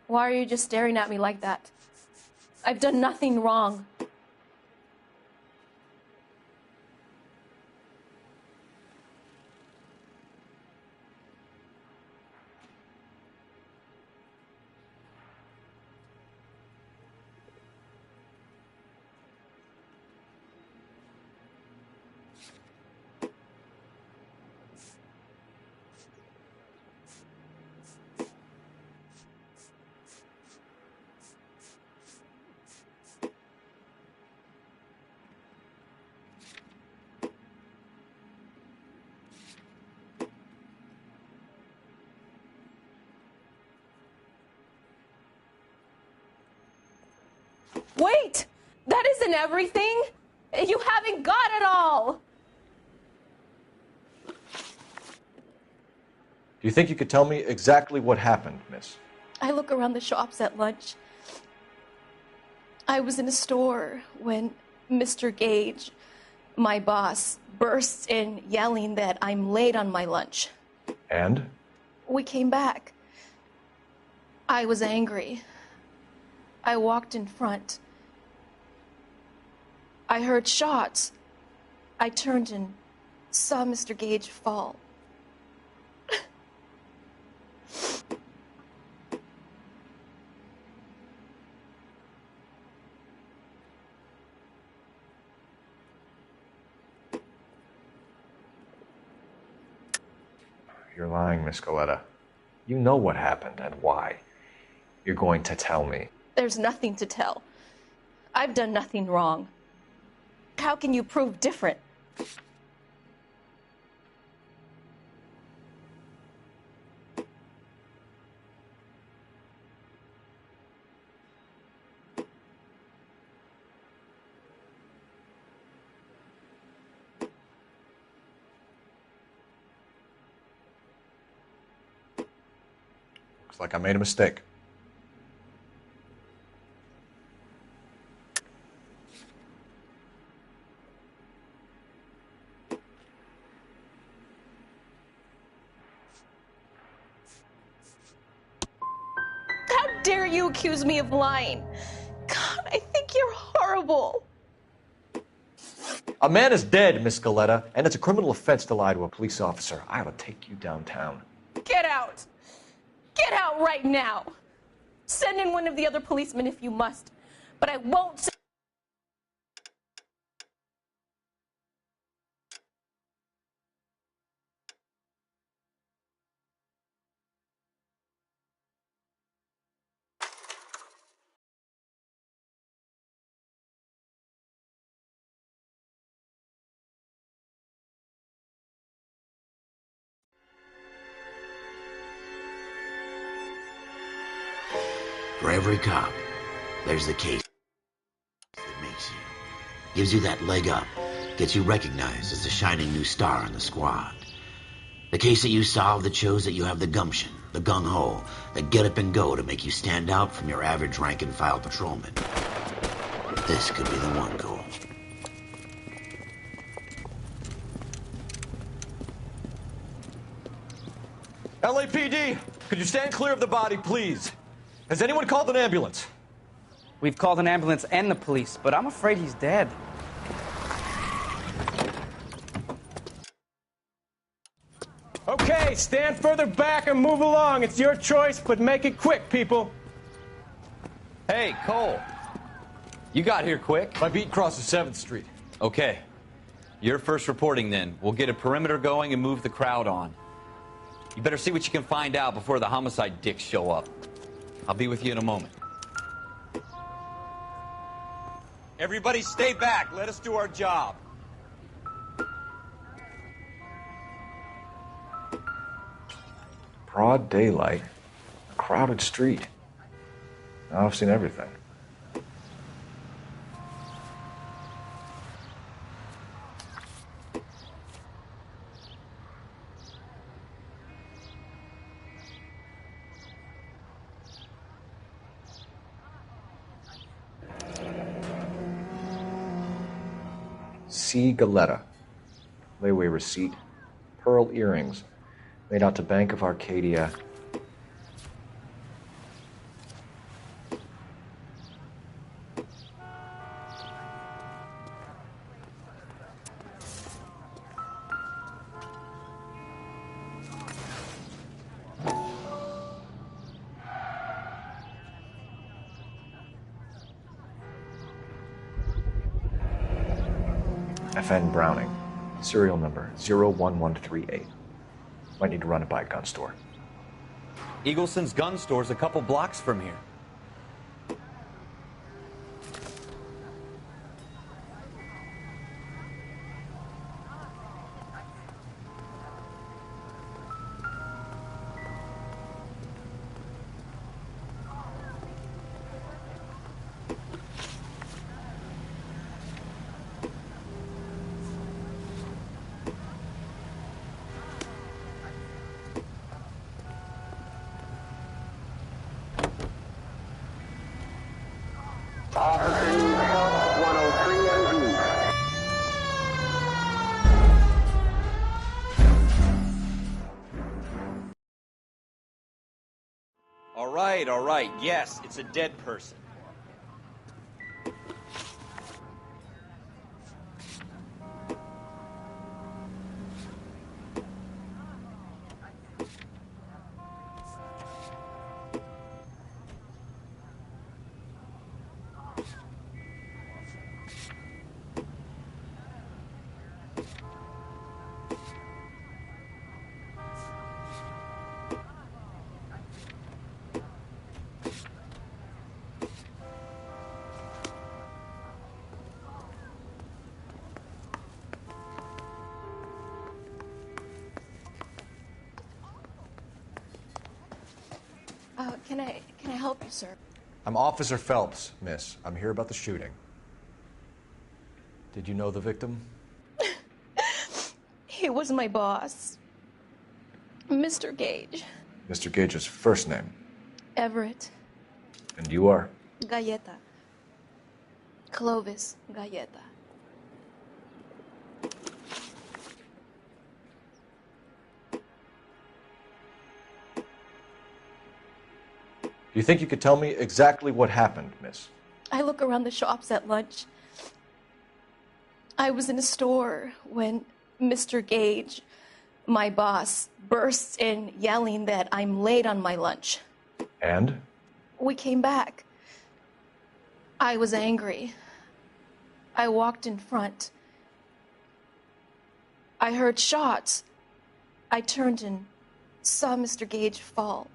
Speaker 17: Why are you just staring at me like that? I've done nothing wrong. Wait! That isn't everything! You haven't got it all!
Speaker 7: Do you think you could tell me exactly what happened, miss?
Speaker 17: I look around the shops at lunch. I was in a store when Mr. Gage, my boss, bursts in yelling that I'm late on my lunch.
Speaker 5: And?
Speaker 17: We came back. I was angry. I walked in front. I heard shots. I turned and saw Mr. Gage fall.
Speaker 5: You're lying, Miss Galetta. You know what happened and why. You're going to tell me.
Speaker 17: There's nothing to tell. I've done nothing wrong. How can you prove different?
Speaker 7: Looks like I made a mistake.
Speaker 17: How dare you accuse me of lying? God, I think you're horrible.
Speaker 7: A man is dead, Miss Galetta, and it's a criminal offense to lie to a police officer. I ought to take you downtown.
Speaker 17: Get out. Get out right now. Send in one of the other policemen if you must, but I won't send.
Speaker 1: For every cop, there's the case that makes you. Gives you that leg up. Gets you recognized as the shining new star in the squad. The case that you solve that shows that you have the gumption, the gung-ho, the get up and go to make you stand out from your average rank-and-file patrolman. This could be the one, Cole.
Speaker 7: LAPD, could you stand clear of the body, please? Has anyone called an ambulance?
Speaker 14: We've called an ambulance and the police, but I'm afraid he's dead.
Speaker 15: Okay, stand further back and move along. It's your choice, but make it quick, people.
Speaker 16: Hey, Cole. You got here quick.
Speaker 7: My beat crosses 7th Street.
Speaker 16: Okay. You're first reporting then. We'll get a perimeter going and move the crowd on. You better see what you can find out before the homicide dicks show up. I'll be with you in a moment. Everybody stay back. Let us do our job.
Speaker 5: Broad daylight, a crowded street. Now I've seen everything. C. Galetta. Layaway receipt. Pearl earrings. Made out to Bank of Arcadia. FN Browning. Serial number 01138. Might need to run it by a gun store.
Speaker 16: Eagleson's gun store's a couple blocks from here. All right. Yes, it's a dead person.
Speaker 17: Can I help you, sir?
Speaker 7: I'm Officer Phelps, miss. I'm here about the shooting. Did you know the victim?
Speaker 17: He was my boss, Mr. Gage.
Speaker 5: Mr. Gage's first name.
Speaker 17: Everett.
Speaker 5: And you are?
Speaker 17: Galleta. Clovis Galleta.
Speaker 7: Do you think you could tell me exactly what happened, miss?
Speaker 17: I look around the shops at lunch. I was in a store when Mr. Gage, my boss, bursts in yelling that I'm late on my lunch.
Speaker 5: And?
Speaker 17: We came back. I was angry. I walked in front. I heard shots. I turned and saw Mr. Gage fall.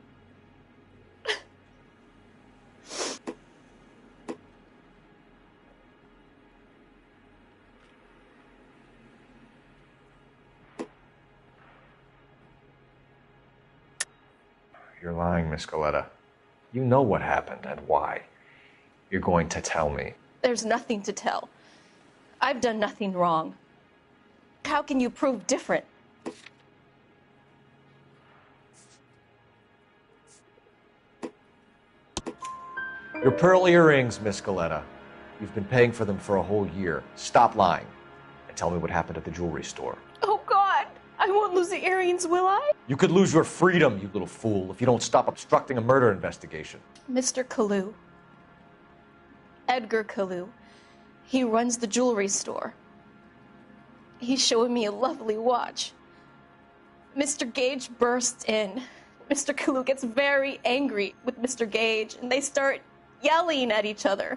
Speaker 5: You're lying, Miss Galleta. You know what happened and why. You're going to tell me.
Speaker 17: There's nothing to tell. I've done nothing wrong. How can you prove different?
Speaker 7: Your pearl earrings, Miss Galleta. You've been paying for them for a whole year. Stop lying and tell me what happened at the jewelry store.
Speaker 17: Oh, God! I won't lose the earrings, will I?
Speaker 7: You could lose your freedom, you little fool, if you don't stop obstructing a murder investigation.
Speaker 17: Mr. Kalu. Edgar Kalu. He runs the jewelry store. He's showing me a lovely watch. Mr. Gage bursts in. Mr. Kalu gets very angry with Mr. Gage, and they start yelling at each other.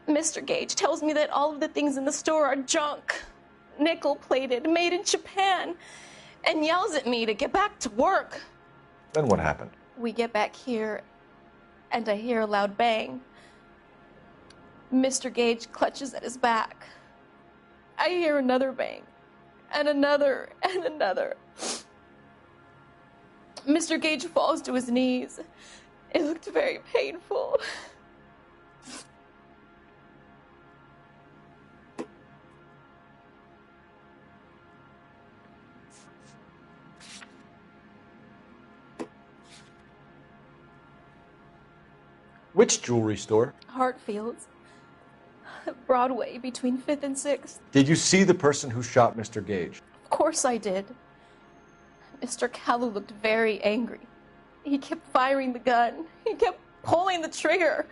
Speaker 17: Mr. Gage tells me that all of the things in the store are junk, nickel-plated, made in Japan, and yells at me to get back to work.
Speaker 5: Then what happened?
Speaker 17: We get back here, and I hear a loud bang. Mr. Gage clutches at his back. I hear another bang, and another, and another. Mr. Gage falls to his knees. It looked very painful.
Speaker 7: Which jewelry store?
Speaker 17: Hartfield's. Broadway, between 5th and 6th.
Speaker 7: Did you see the person who shot Mr. Gage?
Speaker 17: Of course I did. Mr. Kalu looked very angry. He kept firing the gun. He kept pulling the trigger.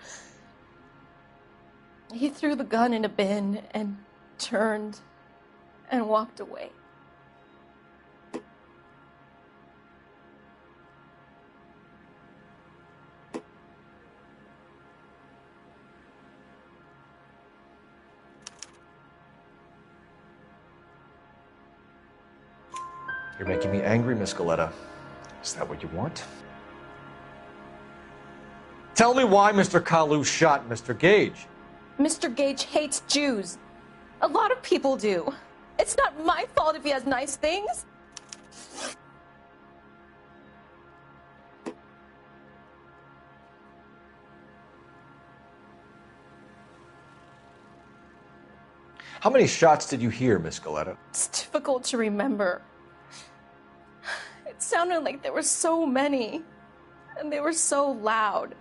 Speaker 17: He threw the gun in a bin and turned and walked away.
Speaker 5: You're making me angry, Miss Galleta. Is that what you want?
Speaker 7: Tell me why Mr. Kalu shot Mr. Gage.
Speaker 17: Mr. Gage hates Jews. A lot of people do. It's not my fault if he has nice things.
Speaker 7: How many shots did you hear, Miss Galleta?
Speaker 17: It's difficult to remember. It sounded like there were so many, and they were so loud.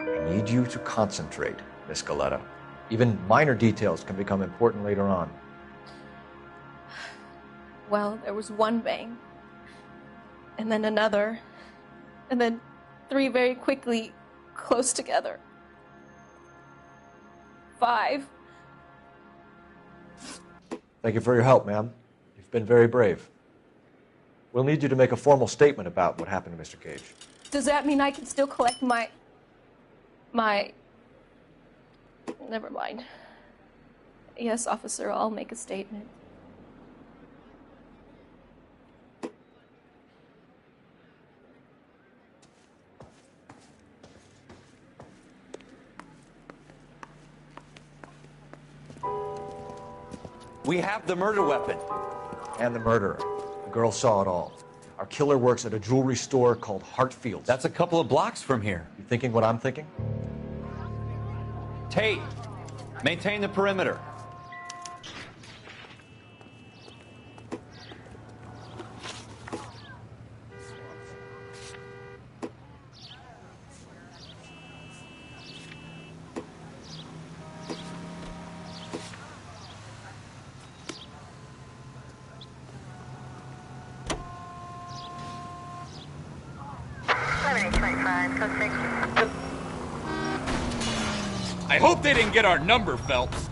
Speaker 7: I need you to concentrate, Miss Galleta. Even minor details can become important later on.
Speaker 17: Well, there was one bang, and then another, and then 3 very quickly, close together. 5.
Speaker 7: Thank you for your help, ma'am. You've been very brave. We'll need you to make a formal statement about what happened to Mr. Gage.
Speaker 17: Does that mean I can still collect my... Never mind. Yes, officer, I'll make a statement.
Speaker 16: We have the murder weapon.
Speaker 7: And the murderer. The girl saw it all. Our killer works at a jewelry store called Hartfields.
Speaker 16: That's a couple of blocks from here.
Speaker 7: You thinking what I'm thinking?
Speaker 16: Tate, maintain the perimeter.
Speaker 18: I hope they didn't get our number, Phelps.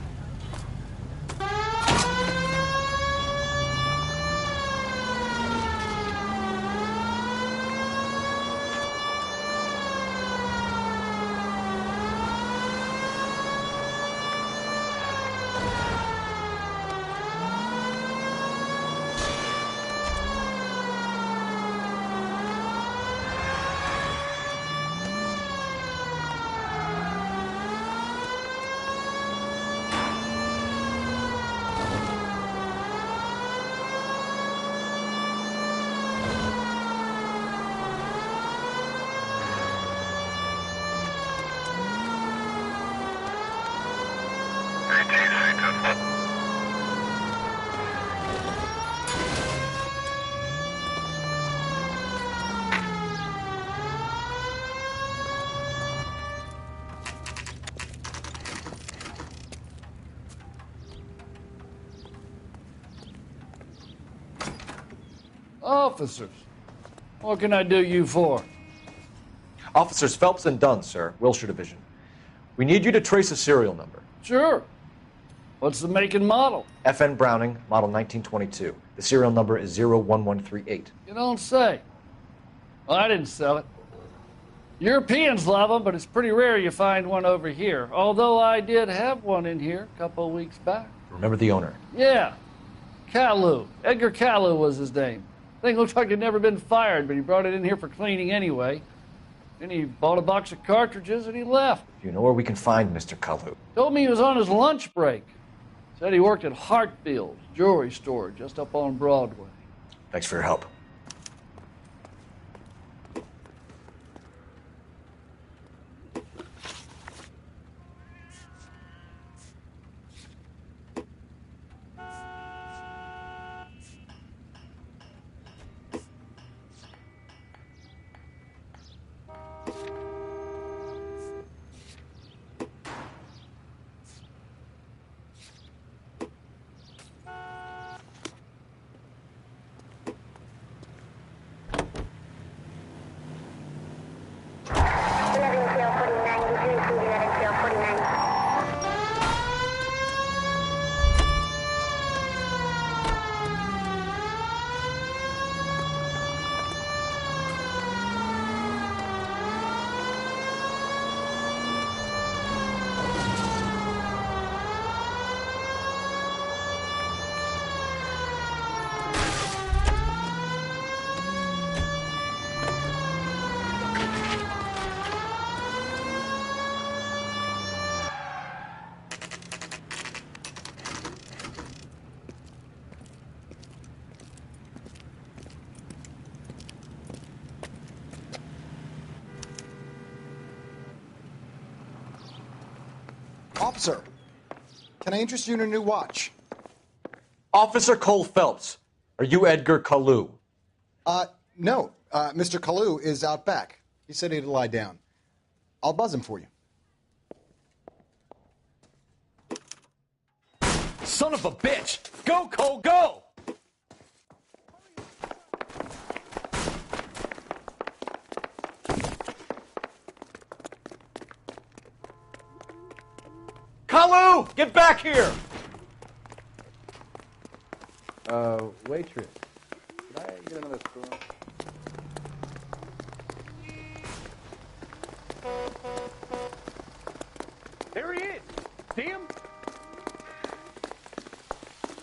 Speaker 19: Officers, what can I do you for?
Speaker 7: Officers Phelps and Dunn, sir, Wilshire Division. We need you to trace a serial number.
Speaker 19: Sure. What's the make and model?
Speaker 7: FN Browning, model 1922. The serial number is 01138.
Speaker 19: You don't say. Well, I didn't sell it. Europeans love them, but it's pretty rare you find one over here. Although I did have one in here a couple of weeks back.
Speaker 7: Remember the owner?
Speaker 19: Yeah. Caillou. Edgar Caillou was his name. Thing looks like he'd never been fired, but he brought it in here for cleaning anyway. Then he bought a box of cartridges and he left.
Speaker 7: Do you know where we can find Mr. Caillou?
Speaker 19: Told me he was on his lunch break. Said he worked at Hartfield's jewelry store just up on Broadway.
Speaker 7: Thanks for your help.
Speaker 20: Officer, can I interest you in a new watch?
Speaker 7: Officer Cole Phelps, are you Edgar Caillou?
Speaker 20: No. Mr. Caillou is out back. He said he'd lie down. I'll buzz him for you.
Speaker 18: Son of a bitch! Go, Cole, go!
Speaker 7: Caillou, get back here!
Speaker 21: Waitress, can I get another straw?
Speaker 18: There he is. See him?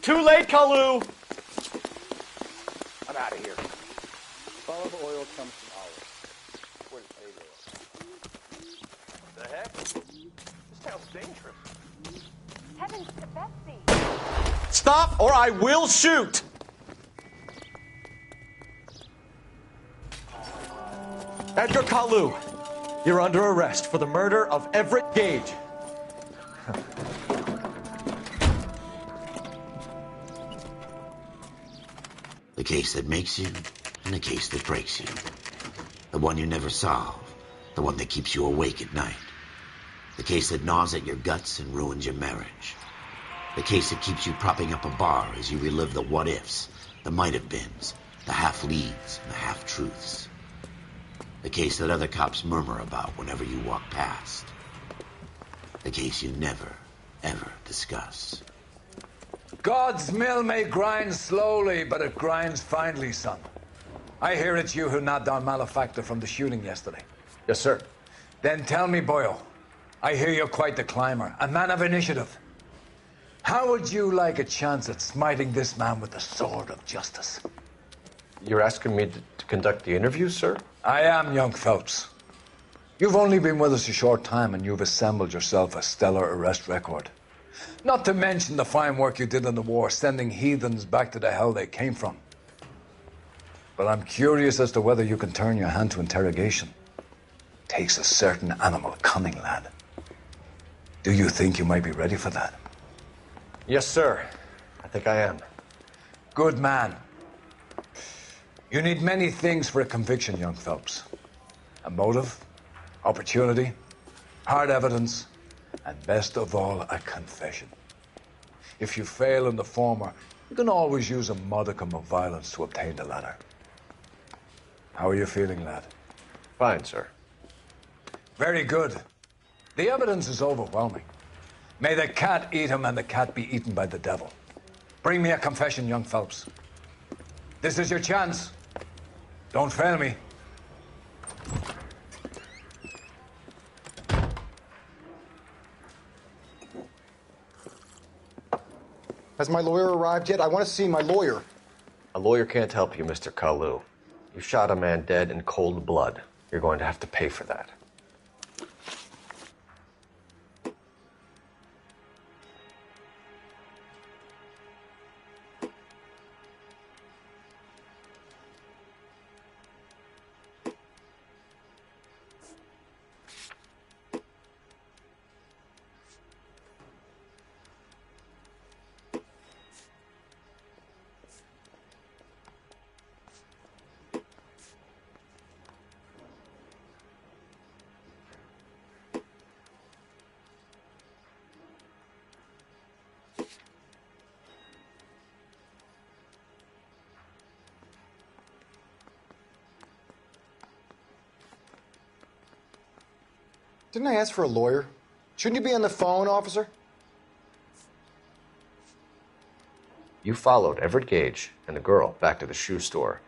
Speaker 7: Too late, Caillou!
Speaker 21: I'm out of here. Olive oil comes from olives. Where's the oil?
Speaker 18: The heck? This town's dangerous.
Speaker 6: Heavens to Betsy.
Speaker 13: Stop or I will shoot! Edgar Kalu, you're under arrest for the murder of Everett Gage.
Speaker 1: The case that makes you and the case that breaks you. The one you never solve. The one that keeps you awake at night. The case that gnaws at your guts and ruins your marriage. The case that keeps you propping up a bar as you relive the what-ifs, the might-have-beens, the half-leads, and the half-truths. The case that other cops murmur about whenever you walk past. The case you never, ever discuss.
Speaker 22: God's mill may grind slowly, but it grinds finely, son. I hear it's you who nabbed our malefactor from the shooting yesterday.
Speaker 7: Yes, sir.
Speaker 22: Then tell me, Boyle, I hear you're quite the climber, a man of initiative. How would you like a chance at smiting this man with the sword of justice?
Speaker 7: You're asking me to conduct the interview, sir?
Speaker 22: I am, young Phelps. You've only been with us a short time and you've assembled yourself a stellar arrest record. Not to mention the fine work you did in the war, sending heathens back to the hell they came from. But I'm curious as to whether you can turn your hand to interrogation. Takes a certain animal cunning, lad. Do you think you might be ready for that?
Speaker 7: Yes, sir. I think I am.
Speaker 22: Good man. You need many things for a conviction, young Phelps. A motive, opportunity, hard evidence, and best of all, a confession. If you fail in the former, you can always use a modicum of violence to obtain the latter. How are you feeling, lad?
Speaker 7: Fine, sir.
Speaker 22: Very good. The evidence is overwhelming. May the cat eat him and the cat be eaten by the devil. Bring me a confession, young Phelps. This is your chance. Don't fail me.
Speaker 20: Has my lawyer arrived yet? I want to see my lawyer.
Speaker 7: A lawyer can't help you, Mr. Kalu. You shot a man dead in cold blood. You're going to have to pay for that.
Speaker 20: Didn't I ask for a lawyer? Shouldn't you be on the phone, officer?
Speaker 7: You followed Everett Gage and the girl back to the shoe store.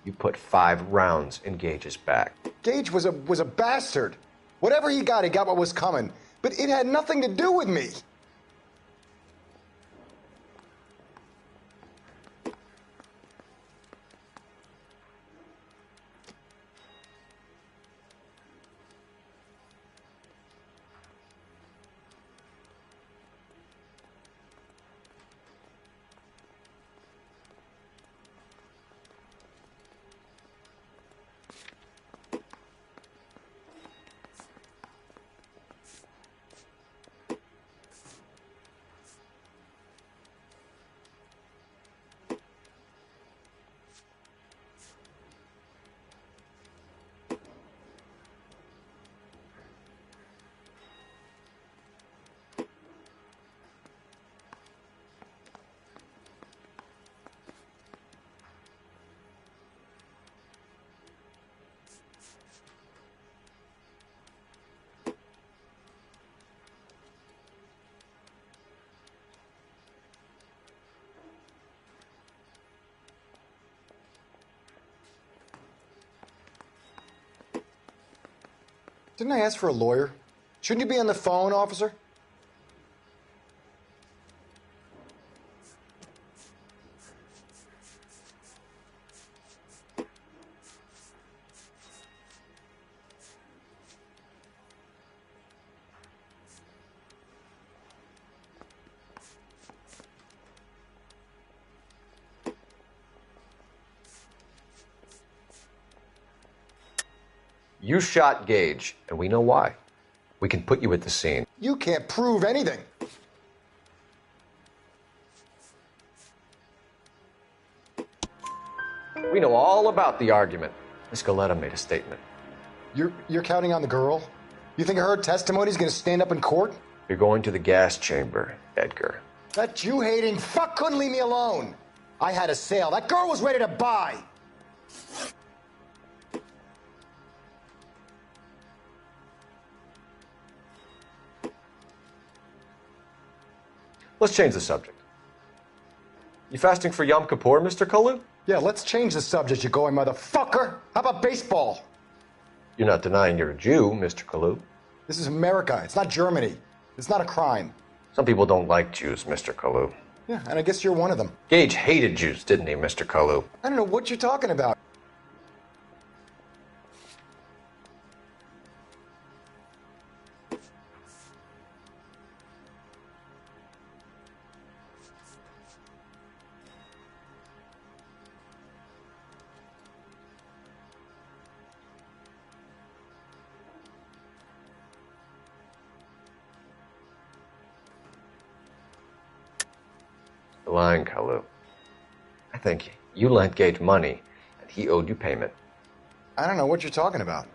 Speaker 7: You put 5 rounds in Gage's back.
Speaker 20: Gage was a bastard. Whatever he got what was coming. But it had nothing to do with me. Didn't I ask for a lawyer? Shouldn't you be on the phone, officer?
Speaker 7: You shot Gage, and we know why. We can put you at the scene.
Speaker 20: You can't prove anything.
Speaker 7: We know all about the argument. Miss Goleta made a statement.
Speaker 20: You're counting on the girl? You think her testimony is going to stand up in court?
Speaker 7: You're going to the gas chamber, Edgar.
Speaker 20: That Jew-hating fuck couldn't leave me alone. I had a sale. That girl was ready to buy.
Speaker 7: Let's change the subject. You fasting for Yom Kippur, Mr. Kalu?
Speaker 20: Yeah, let's change the subject, you going motherfucker. How about baseball?
Speaker 7: You're not denying you're a Jew, Mr. Kalu.
Speaker 20: This is America. It's not Germany. It's not a crime.
Speaker 7: Some people don't like Jews, Mr. Kalu.
Speaker 20: Yeah, and I guess you're one of them.
Speaker 7: Gage hated Jews, didn't he, Mr. Kalu?
Speaker 20: I don't know what you're talking about.
Speaker 7: You're lying, Kalu. I think you lent Gage money, and he owed you payment.
Speaker 20: I don't know what you're talking about.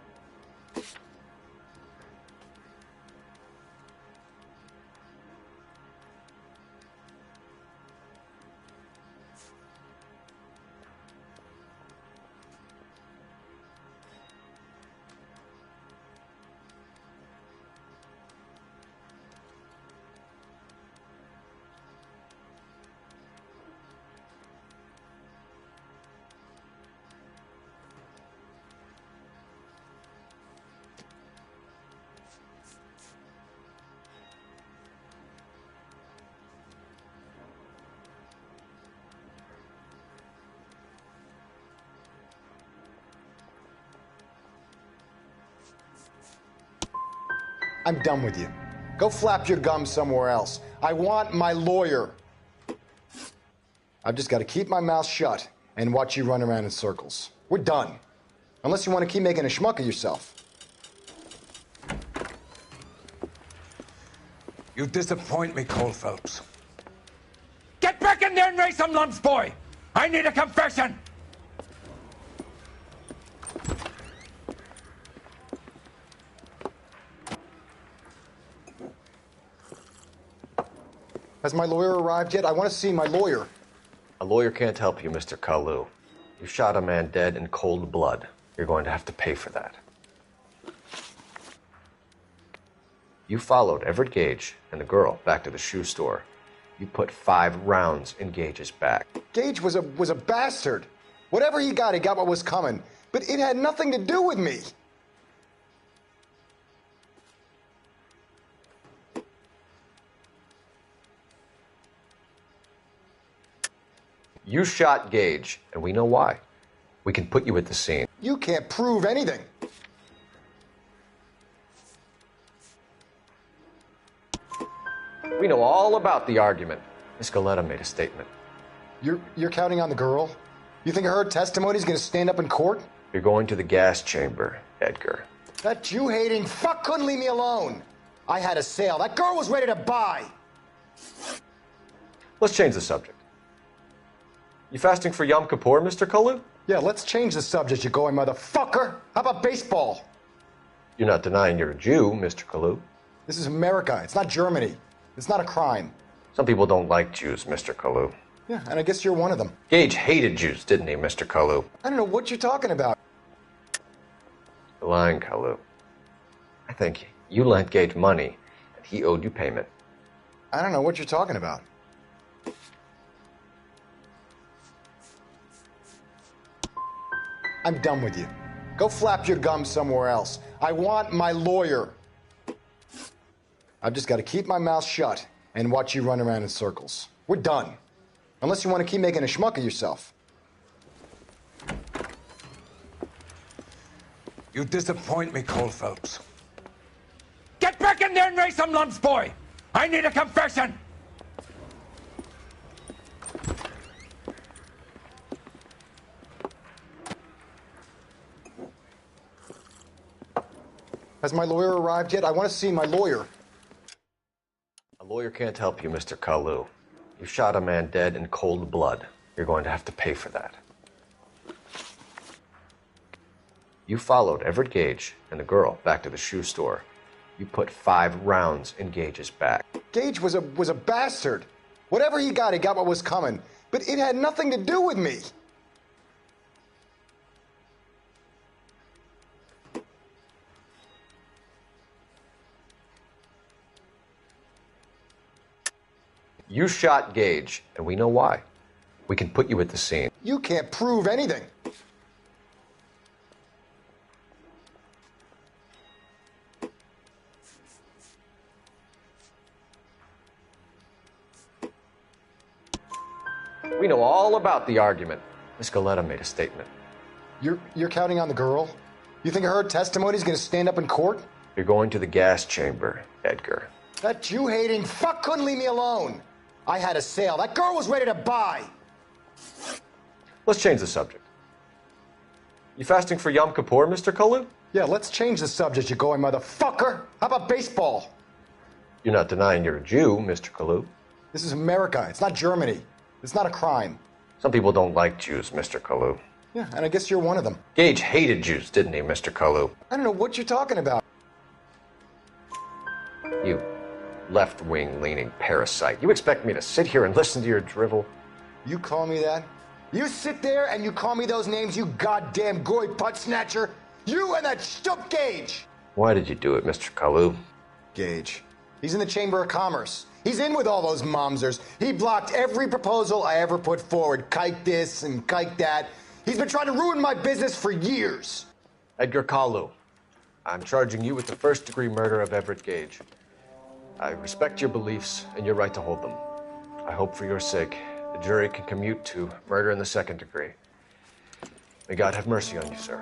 Speaker 20: I'm done with you. Go flap your gums somewhere else. I want my lawyer. I've just got to keep my mouth shut and watch you run around in circles. We're done. Unless you want to keep making a schmuck of yourself.
Speaker 22: You disappoint me, Cole Phelps.
Speaker 18: Get back in there and raise some lumps, boy! I need a confession!
Speaker 20: Has my lawyer arrived yet? I want to see my lawyer.
Speaker 7: A lawyer can't help you, Mr. Kalu. You shot a man dead in cold blood. You're going to have to pay for that. You followed Everett Gage and the girl back to the shoe store. You put 5 rounds in Gage's back.
Speaker 20: Gage was a bastard. Whatever he got what was coming. But it had nothing to do with me.
Speaker 7: You shot Gage, and we know why. We can put you at the scene.
Speaker 20: You can't prove anything.
Speaker 7: We know all about the argument. Miss Goleta made a statement.
Speaker 20: You're counting on the girl? You think her testimony is going to stand up in court?
Speaker 7: You're going to the gas chamber, Edgar.
Speaker 20: That Jew-hating fuck couldn't leave me alone. I had a sale. That girl was ready to buy.
Speaker 7: Let's change the subject. You fasting for Yom Kippur, Mr. Kalu?
Speaker 20: Yeah, let's change the subject, you going motherfucker. How about baseball?
Speaker 7: You're not denying you're a Jew, Mr. Kalu.
Speaker 20: This is America. It's not Germany. It's not a crime.
Speaker 7: Some people don't like Jews, Mr. Kalu.
Speaker 20: Yeah, and I guess you're one of them.
Speaker 7: Gage hated Jews, didn't he, Mr. Kalu?
Speaker 20: I don't know what you're talking about.
Speaker 7: You're lying, Kalu. I think you lent Gage money, and he owed you payment.
Speaker 20: I don't know what you're talking about. I'm done with you. Go flap your gums somewhere else. I want my lawyer. I've just got to keep my mouth shut and watch you run around in circles. We're done. Unless you want to keep making a schmuck of yourself.
Speaker 22: You disappoint me, Cole Phelps.
Speaker 18: Get back in there and raise some lumps, boy! I need a confession!
Speaker 20: Has my lawyer arrived yet? I want to see my lawyer.
Speaker 7: A lawyer can't help you, Mr. Kalu. You shot a man dead in cold blood. You're going to have to pay for that. You followed Everett Gage and the girl back to the shoe store. You put 5 rounds in Gage's back.
Speaker 20: Gage was a bastard. Whatever he got what was coming. But it had nothing to do with me.
Speaker 7: You shot Gage, and we know why. We can put you at the scene.
Speaker 20: You can't prove anything.
Speaker 7: We know all about the argument. Miss Galetta made a statement.
Speaker 20: You're counting on the girl? You think her testimony's gonna stand up in court?
Speaker 7: You're going to the gas chamber, Edgar.
Speaker 20: That Jew-hating fuck couldn't leave me alone. I had a sale. That girl was ready to buy.
Speaker 7: Let's change the subject. You fasting for Yom Kippur, Mr. Kalu?
Speaker 20: Yeah, let's change the subject, you going motherfucker. How about baseball?
Speaker 7: You're not denying you're a Jew, Mr. Kalu.
Speaker 20: This is America. It's not Germany. It's not a crime.
Speaker 7: Some people don't like Jews, Mr. Kalu.
Speaker 20: Yeah, and I guess you're one of them.
Speaker 7: Gage hated Jews, didn't he, Mr. Kalu?
Speaker 20: I don't know what you're talking about.
Speaker 7: You left-wing leaning parasite. You expect me to sit here and listen to your drivel?
Speaker 20: You call me that? You sit there and you call me those names, you goddamn goy butt snatcher? You and that stup Gage!
Speaker 7: Why did you do it, Mr. Kalu?
Speaker 20: Gage. He's in the Chamber of Commerce. He's in with all those momsers. He blocked every proposal I ever put forward. Kike this and kike that. He's been trying to ruin my business for years.
Speaker 7: Edgar Kalu, I'm charging you with the first-degree murder of Everett Gage. I respect your beliefs and your right to hold them. I hope for your sake the jury can commute to murder in the second degree. May God have mercy on you, sir.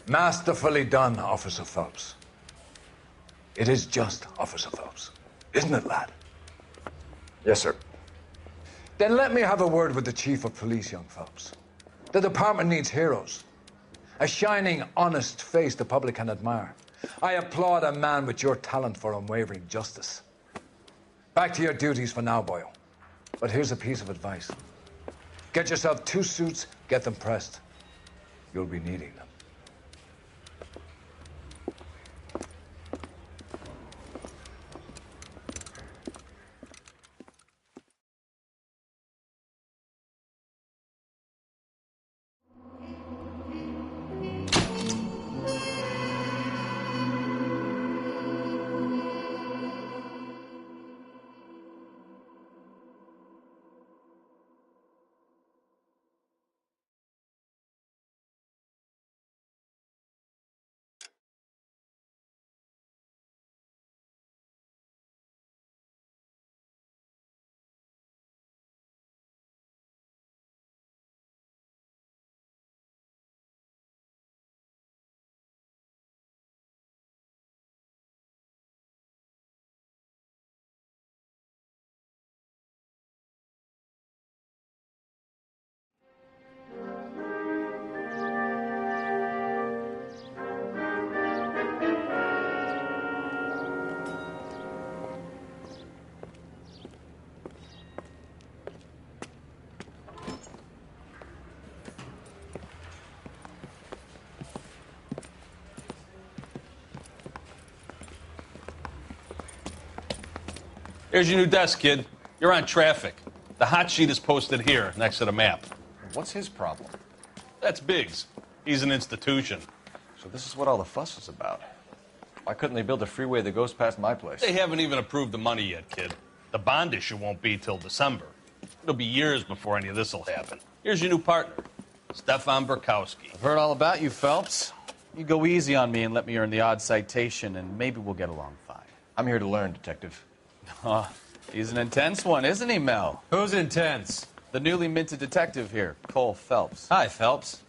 Speaker 22: Masterfully done, Officer Phelps. It is just Officer Phelps, isn't it, lad?
Speaker 7: Yes, sir.
Speaker 22: Then let me have a word with the Chief of Police, young Phelps. The department needs heroes. A shining, honest face the public can admire. I applaud a man with your talent for unwavering justice. Back to your duties for now, Boyle. But here's a piece of advice. Get yourself 2 suits, get them pressed. You'll be needing them.
Speaker 6: Here's your new desk, kid. You're on traffic. The hot sheet is posted here, next to the map.
Speaker 9: What's his problem?
Speaker 6: That's Biggs. He's an institution.
Speaker 9: So this is what all the fuss is about. Why couldn't they build a freeway that goes past my place?
Speaker 6: They haven't even approved the money yet, kid. The bond issue won't be till December. It'll be years before any of this will happen. Here's your new partner, Stefan Burkowski.
Speaker 8: I've heard all about you, Phelps. You go easy on me and let me earn the odd citation, and maybe we'll get along fine.
Speaker 9: I'm here to learn, Detective.
Speaker 8: He's an intense one, isn't he, Mel?
Speaker 16: Who's intense?
Speaker 8: The newly minted detective here, Cole Phelps.
Speaker 16: Hi, Phelps.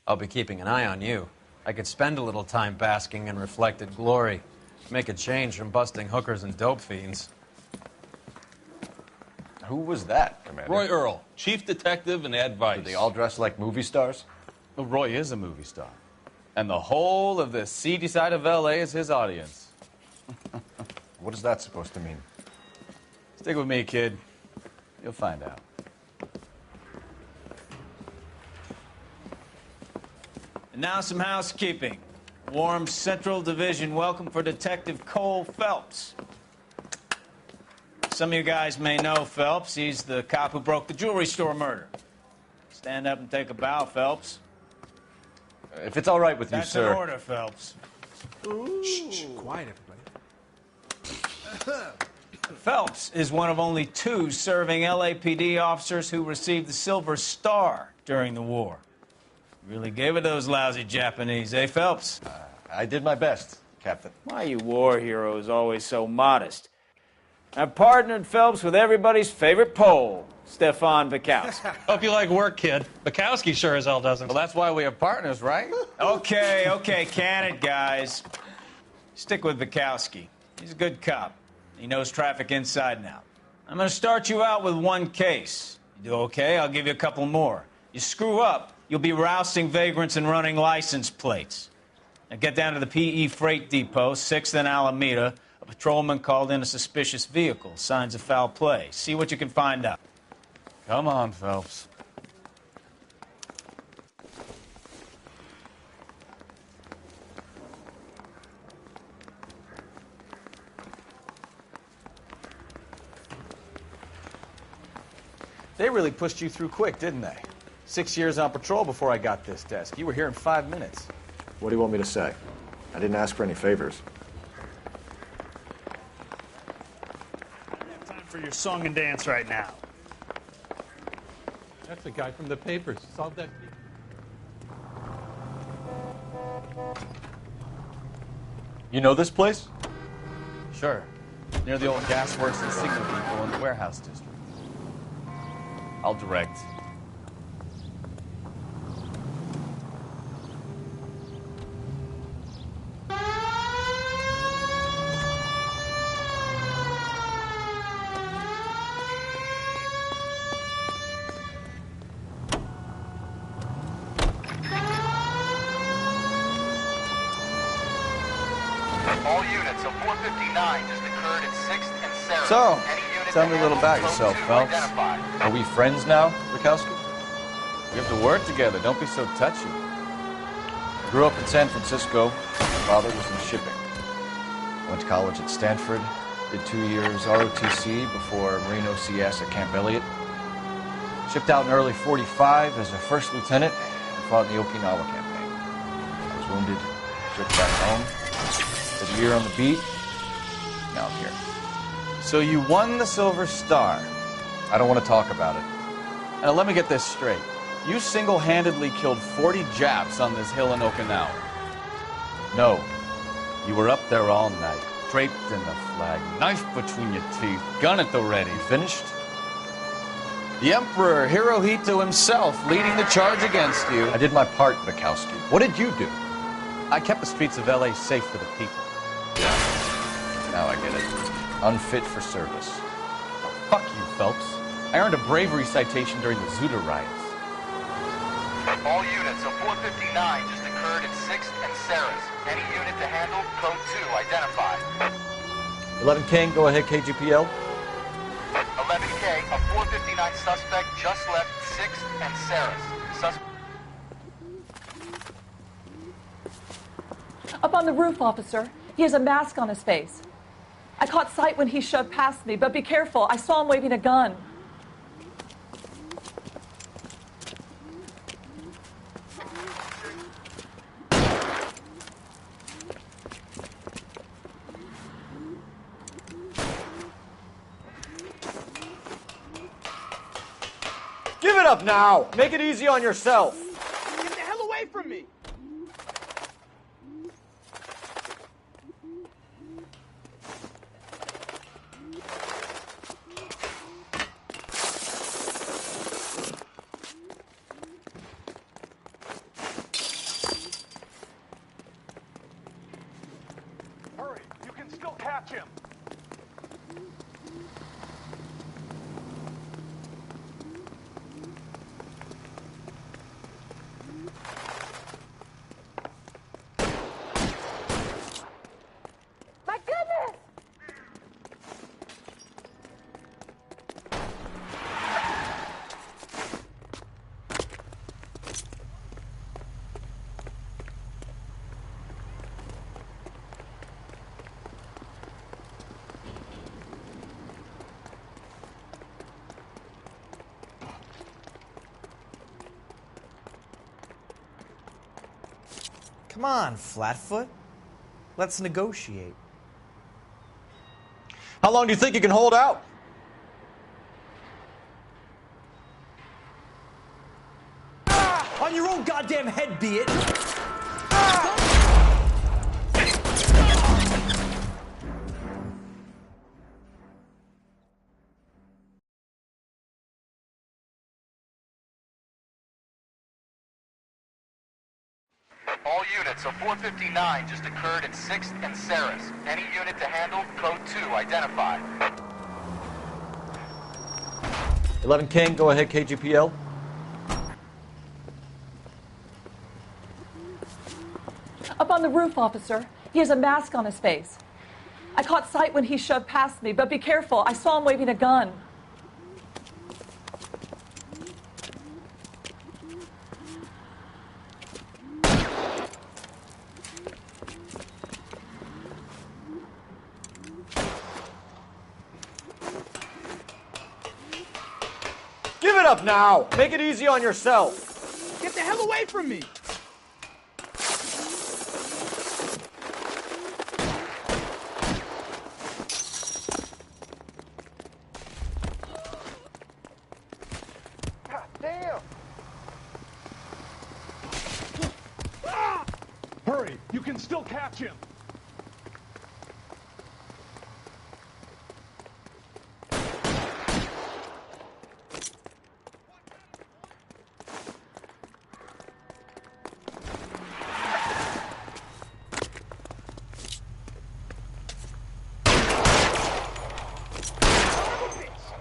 Speaker 16: I'll be keeping an eye on you. I could spend a little time basking in reflected glory. Make a change from busting hookers and dope fiends.
Speaker 7: Who was that, Commander?
Speaker 6: Roy Earl, chief detective and advice.
Speaker 7: Do they all dress like movie stars?
Speaker 8: Well, Roy is a movie star. And the whole of the seedy side of L.A. is his audience.
Speaker 7: What is that supposed to mean?
Speaker 8: Stick with me, kid. You'll find out.
Speaker 2: And now some housekeeping. Warm Central Division welcome for Detective Cole Phelps. Some of you guys may know Phelps. He's the cop who broke the jewelry store murder. Stand up and take a bow, Phelps.
Speaker 7: If it's all right with you,
Speaker 2: That's
Speaker 7: sir.
Speaker 2: an order, Phelps.
Speaker 4: Shh, quiet, everybody.
Speaker 2: Phelps is one of only 2 serving LAPD officers who received the Silver Star during the war. Really gave it those lousy Japanese, eh, Phelps?
Speaker 7: I did my best, Captain.
Speaker 2: Why you war heroes always so modest? I've partnered Phelps with everybody's favorite Pole, Stefan Bukowski.
Speaker 23: Hope you like work, kid. Bukowski sure as hell doesn't.
Speaker 8: Well, that's why we have partners, right?
Speaker 2: Okay, can it, guys. Stick with Bukowski. He's a good cop. He knows traffic inside and out. I'm going to start you out with 1 case. You do okay, I'll give you a couple more. You screw up, you'll be rousting vagrants and running license plates. Now get down to the PE Freight Depot, 6th and Alameda. A patrolman called in a suspicious vehicle. Signs of foul play. See what you can find out.
Speaker 8: Come on, Phelps. They really pushed you through quick, didn't they? 6 years on patrol before I got this desk. You were here in 5 minutes.
Speaker 7: What do you want me to say? I didn't ask for any favors.
Speaker 24: For your song and dance right now.
Speaker 4: That's the guy from the papers. Solved that.
Speaker 7: You know this place?
Speaker 8: Sure. Near the old gas works and signal depot in the warehouse district. I'll direct.
Speaker 25: All units of 459 just occurred at 6th and Sarah.
Speaker 8: So, tell me a little about yourself, Phelps.
Speaker 7: Are we friends now, Bukowski?
Speaker 8: We have to work together. Don't be so touchy.
Speaker 7: I grew up in San Francisco. My father was in shipping. Went to college at Stanford. Did 2 years ROTC before Marine OCS at Camp Elliott. Shipped out in early '45 as a first lieutenant and fought in the Okinawa campaign. I was wounded, shipped back home. Did a year on the beat. Now I'm here.
Speaker 8: So you won the Silver Star.
Speaker 7: I don't want to talk about it.
Speaker 8: Now let me get this straight. You single-handedly killed 40 Japs on this hill in Okinawa.
Speaker 7: No.
Speaker 8: You were up there all night, draped in the flag, knife between your teeth, gun at the ready.
Speaker 7: Finished?
Speaker 8: The Emperor Hirohito himself leading the charge against you.
Speaker 7: I did my part, Bukowski. What did you do?
Speaker 8: I kept the streets of L.A. safe for the people.
Speaker 7: Now I get it. Unfit for service.
Speaker 8: Fuck you, Phelps. I earned a bravery citation during the Zuda riots.
Speaker 25: All units of 459 just occurred at 6th and Sarah's. Any unit to handle, code 2 identified.
Speaker 7: 11 King, go ahead, KGPL.
Speaker 25: 11K, a 459 suspect just left 6th and Sarah's.
Speaker 26: Up on the roof, officer. He has a mask on his face. I caught sight when he shoved past me, but be careful. I saw him waving a gun.
Speaker 7: Give it up now! Make it easy on yourself!
Speaker 18: Get the hell away from me! Hurry, you can still catch him.
Speaker 8: Come on, Flatfoot. Let's negotiate.
Speaker 7: How long do you think you can hold out?
Speaker 8: On your own goddamn head, be it.
Speaker 25: All units, a 459 just occurred in 6th and Saris. Any unit to handle, code 2 identified.
Speaker 7: 11 King, go ahead, KGPL.
Speaker 26: Up on the roof, officer. He has a mask on his face. I caught sight when he shoved past me, but be careful. I saw him waving a gun.
Speaker 7: Give it up now! Make it easy on yourself!
Speaker 18: Get the hell away from me!
Speaker 20: God damn!
Speaker 18: Hurry! You can still catch him!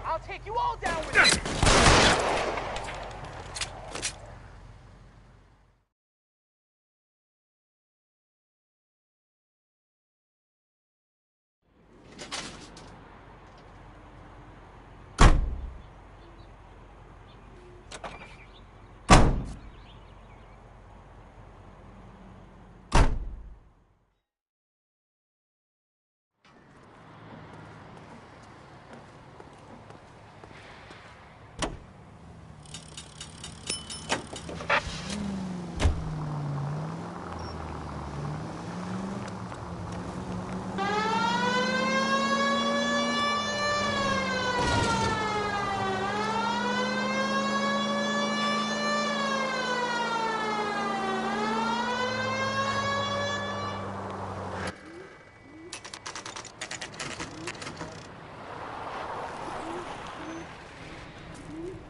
Speaker 25: I'll take you all down with me!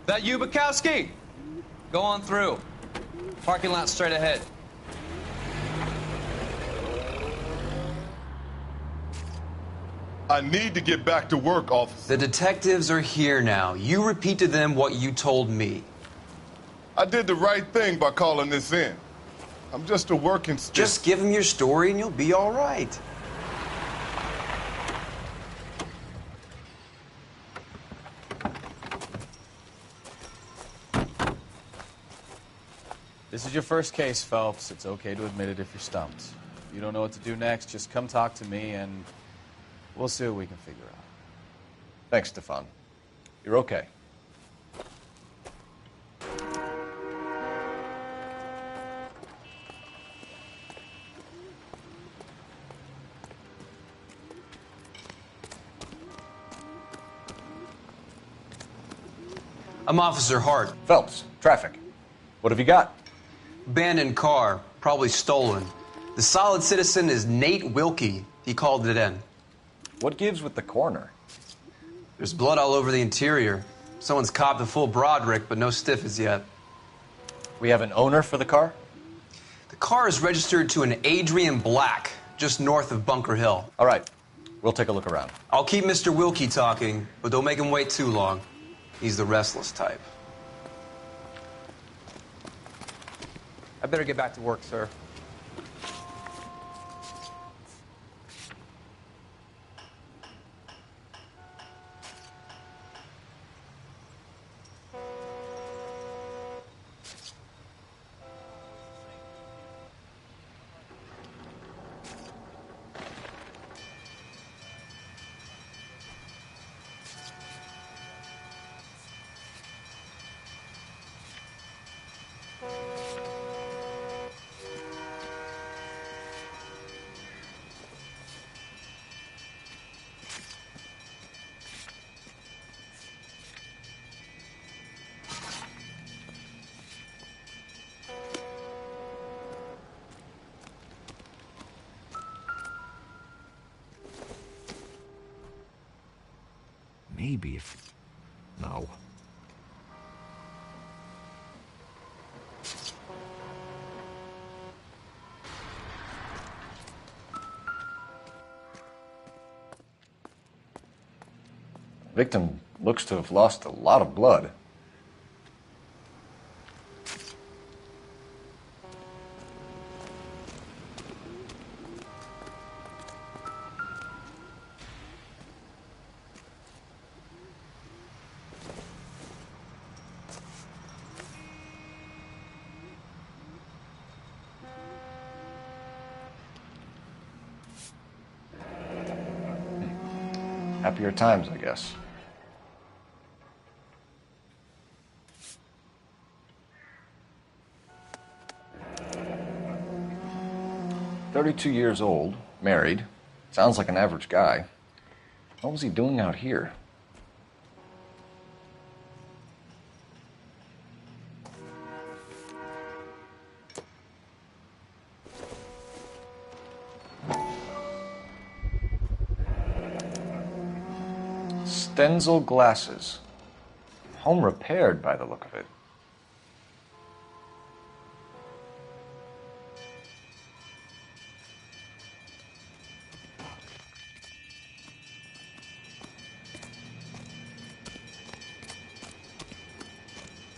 Speaker 16: That you, Bukowski? Go on through. Parking lot straight ahead.
Speaker 9: I need to get back to work, officer.
Speaker 3: The detectives are here now. You repeat to them what you told me.
Speaker 9: I did the right thing by calling this in. I'm just a working stick.
Speaker 3: Just give them your story and you'll be all right.
Speaker 8: This is your first case, Phelps. It's okay to admit it if you're stumped. If you don't know what to do next, just come talk to me and we'll see what we can figure out.
Speaker 7: Thanks, Stefan. You're okay.
Speaker 3: I'm Officer Hart.
Speaker 7: Phelps, traffic. What have you got?
Speaker 3: Abandoned car, probably stolen. The solid citizen is Nate Wilkie. He called it in.
Speaker 7: What gives with the coroner?
Speaker 3: There's blood all over the interior. Someone's copped a full Broderick, but no stiff as yet.
Speaker 7: We have an owner for the car?
Speaker 3: The car is registered to an Adrian Black, just north of Bunker Hill.
Speaker 7: All right. We'll take a look around.
Speaker 3: I'll keep Mr. Wilkie talking, but don't make him wait too long. He's the restless type.
Speaker 16: I better get back to work, sir.
Speaker 5: Maybe if... No.
Speaker 7: Victim looks to have lost a lot of blood. Happier times, I guess. "32 years old, married. Sounds like an average guy. What was he doing out here?" Stenzel glasses. Home repaired by the look of it.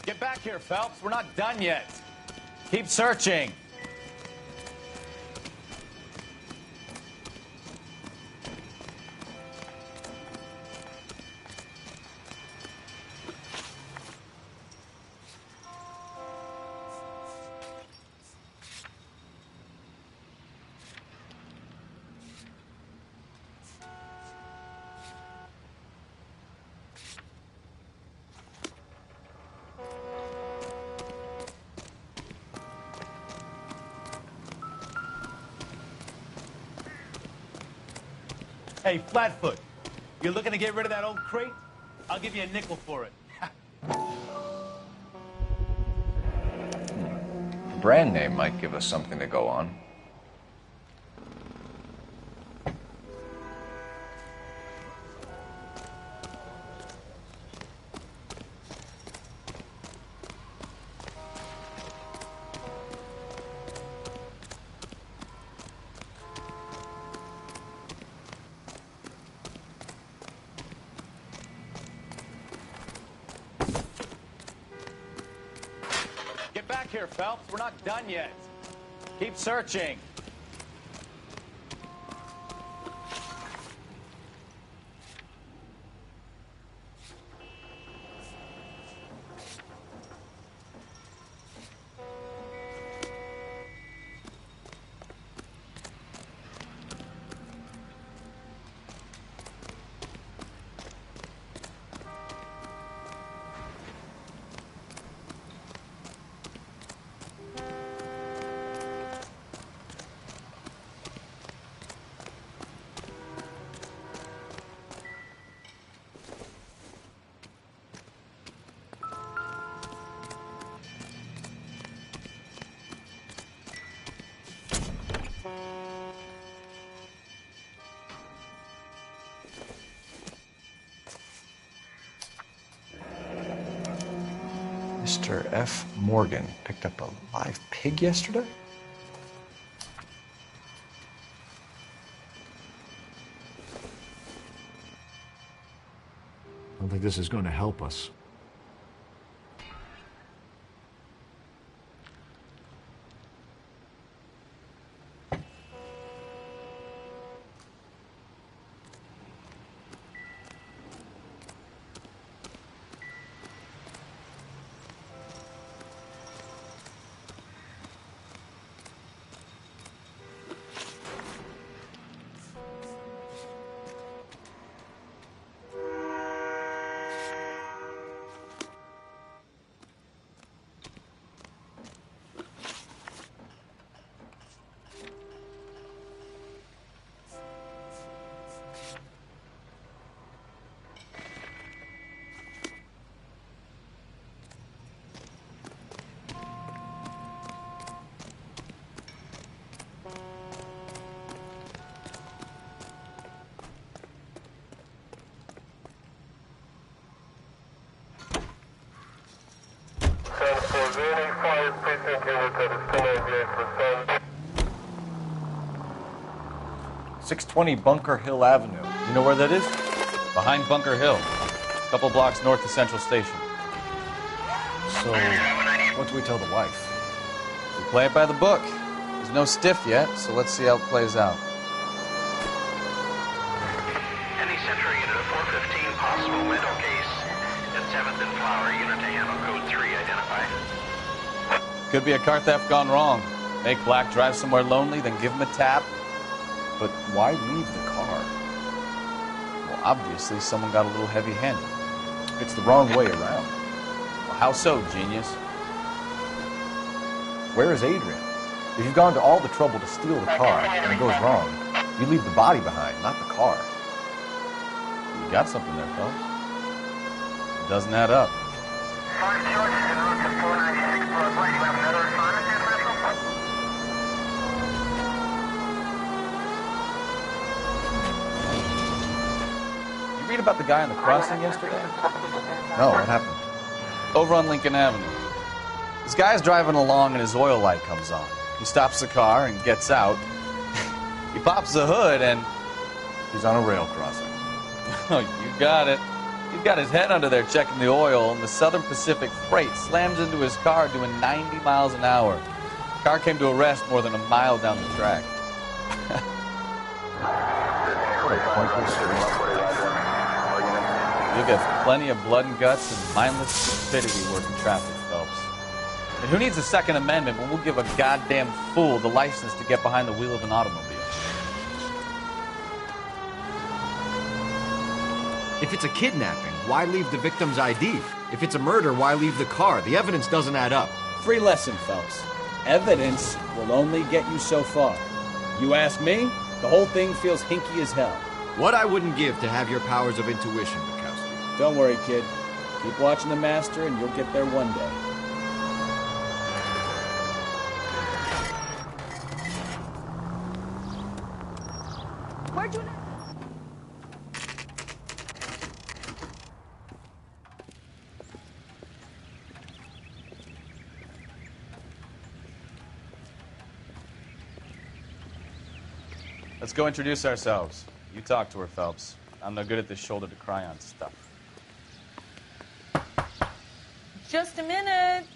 Speaker 2: Get back here, Phelps. We're not done yet. Keep searching. Hey, Flatfoot, you're looking to get rid of that old crate? I'll give you a nickel for it.
Speaker 7: The brand name might give us something to go on.
Speaker 2: Get back here, Phelps. We're not done yet. Keep searching.
Speaker 7: Mr. F. Morgan picked up a live pig yesterday?
Speaker 5: I don't think this is going to help us.
Speaker 7: "620 Bunker Hill Avenue. You know where that is?"
Speaker 8: Behind Bunker Hill, a couple blocks north of Central Station.
Speaker 7: So, what do we tell the wife?
Speaker 8: We play it by the book. There's no stiff yet, so let's see how it plays out.
Speaker 25: Any Central unit of 415, possible window case at 7th and Flower. Unit to handle code 3 identified.
Speaker 8: Could be a car theft gone wrong. Make Black drive somewhere lonely, then give him a tap.
Speaker 7: But why leave the car?
Speaker 8: Well, obviously someone got a little heavy-handed.
Speaker 7: It's the wrong way around.
Speaker 8: Well, how so, genius?
Speaker 7: Where is Adrian? If you've gone to all the trouble to steal the car and it goes wrong, you leave the body behind, not the car.
Speaker 8: You got something there, folks. It doesn't add up. You read about the guy on the crossing yesterday?
Speaker 7: No, what happened?
Speaker 8: Over on Lincoln Avenue. This guy's driving along and his oil light comes on. He stops the car and gets out. He pops the hood and...
Speaker 7: He's on a rail crossing.
Speaker 8: Oh, you got it. He's got his head under there checking the oil, and the Southern Pacific Freight slams into his car doing 90 miles an hour. The car came to a rest more than a mile down the track. You'll get plenty of blood and guts and mindless stupidity working traffic, Phelps. And who needs a Second Amendment when we'll give a goddamn fool the license to get behind the wheel of an automobile?
Speaker 10: If it's a kidnapping, why leave the victim's ID? If it's a murder, why leave the car? The evidence doesn't add up.
Speaker 11: Free lesson, Phelps. Evidence will only get you so far. You ask me, the whole thing feels hinky as hell.
Speaker 10: What I wouldn't give to have your powers of intuition, Bukowski.
Speaker 11: Don't worry, kid. Keep watching the master and you'll get there one day.
Speaker 26: Where'd you...
Speaker 8: Let's go introduce ourselves. You talk to her, Phelps. I'm no good at this shoulder to cry on stuff.
Speaker 26: Just a minute.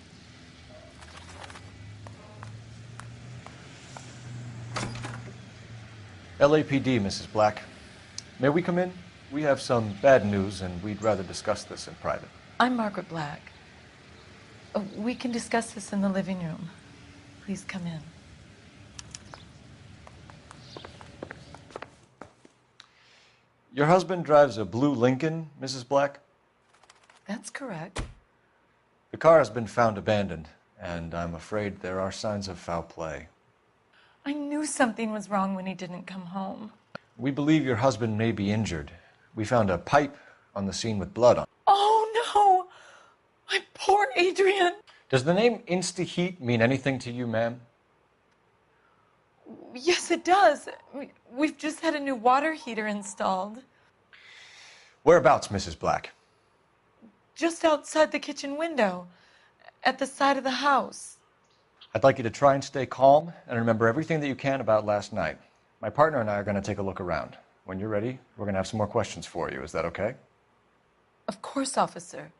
Speaker 7: LAPD, Mrs. Black. May we come in? We have some bad news, and we'd rather discuss this in private.
Speaker 12: I'm Margaret Black. We can discuss this in the living room. Please come in.
Speaker 7: Your husband drives a blue Lincoln, Mrs. Black?
Speaker 12: That's correct.
Speaker 7: The car has been found abandoned, and I'm afraid there are signs of foul play.
Speaker 12: I knew something was wrong when he didn't come home.
Speaker 7: We believe your husband may be injured. We found a pipe on the scene with blood on it.
Speaker 12: Oh, no! My poor Adrian!
Speaker 7: Does the name InstaHeat mean anything to you, ma'am?
Speaker 12: Yes, it does. We've just had a new water heater installed.
Speaker 7: Whereabouts, Mrs. Black?
Speaker 12: Just outside the kitchen window, at the side of the house.
Speaker 7: I'd like you to try and stay calm and remember everything that you can about last night. My partner and I are going to take a look around. When you're ready, we're going to have some more questions for you. Is that okay?
Speaker 12: Of course, officer.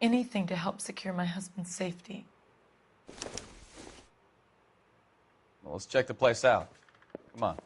Speaker 12: Anything to help secure my husband's safety.
Speaker 8: Well, let's check the place out. Come on.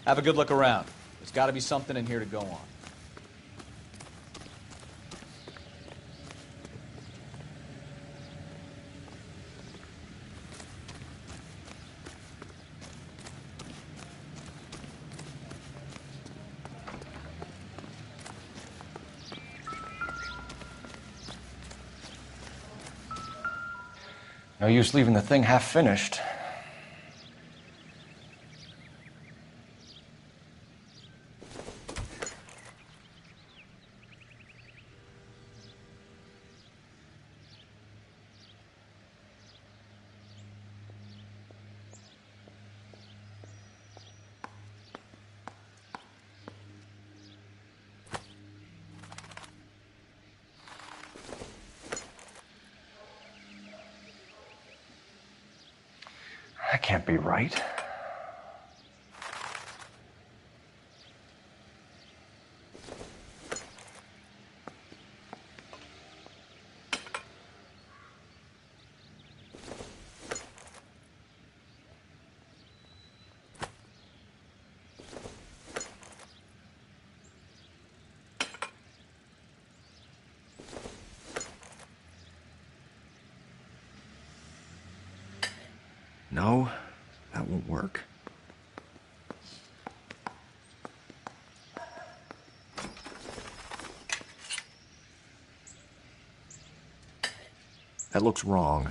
Speaker 8: Have a good look around. There's got to be something in here to go on.
Speaker 7: No use leaving the thing half finished. That can't be right.
Speaker 5: No, that won't work. That looks wrong.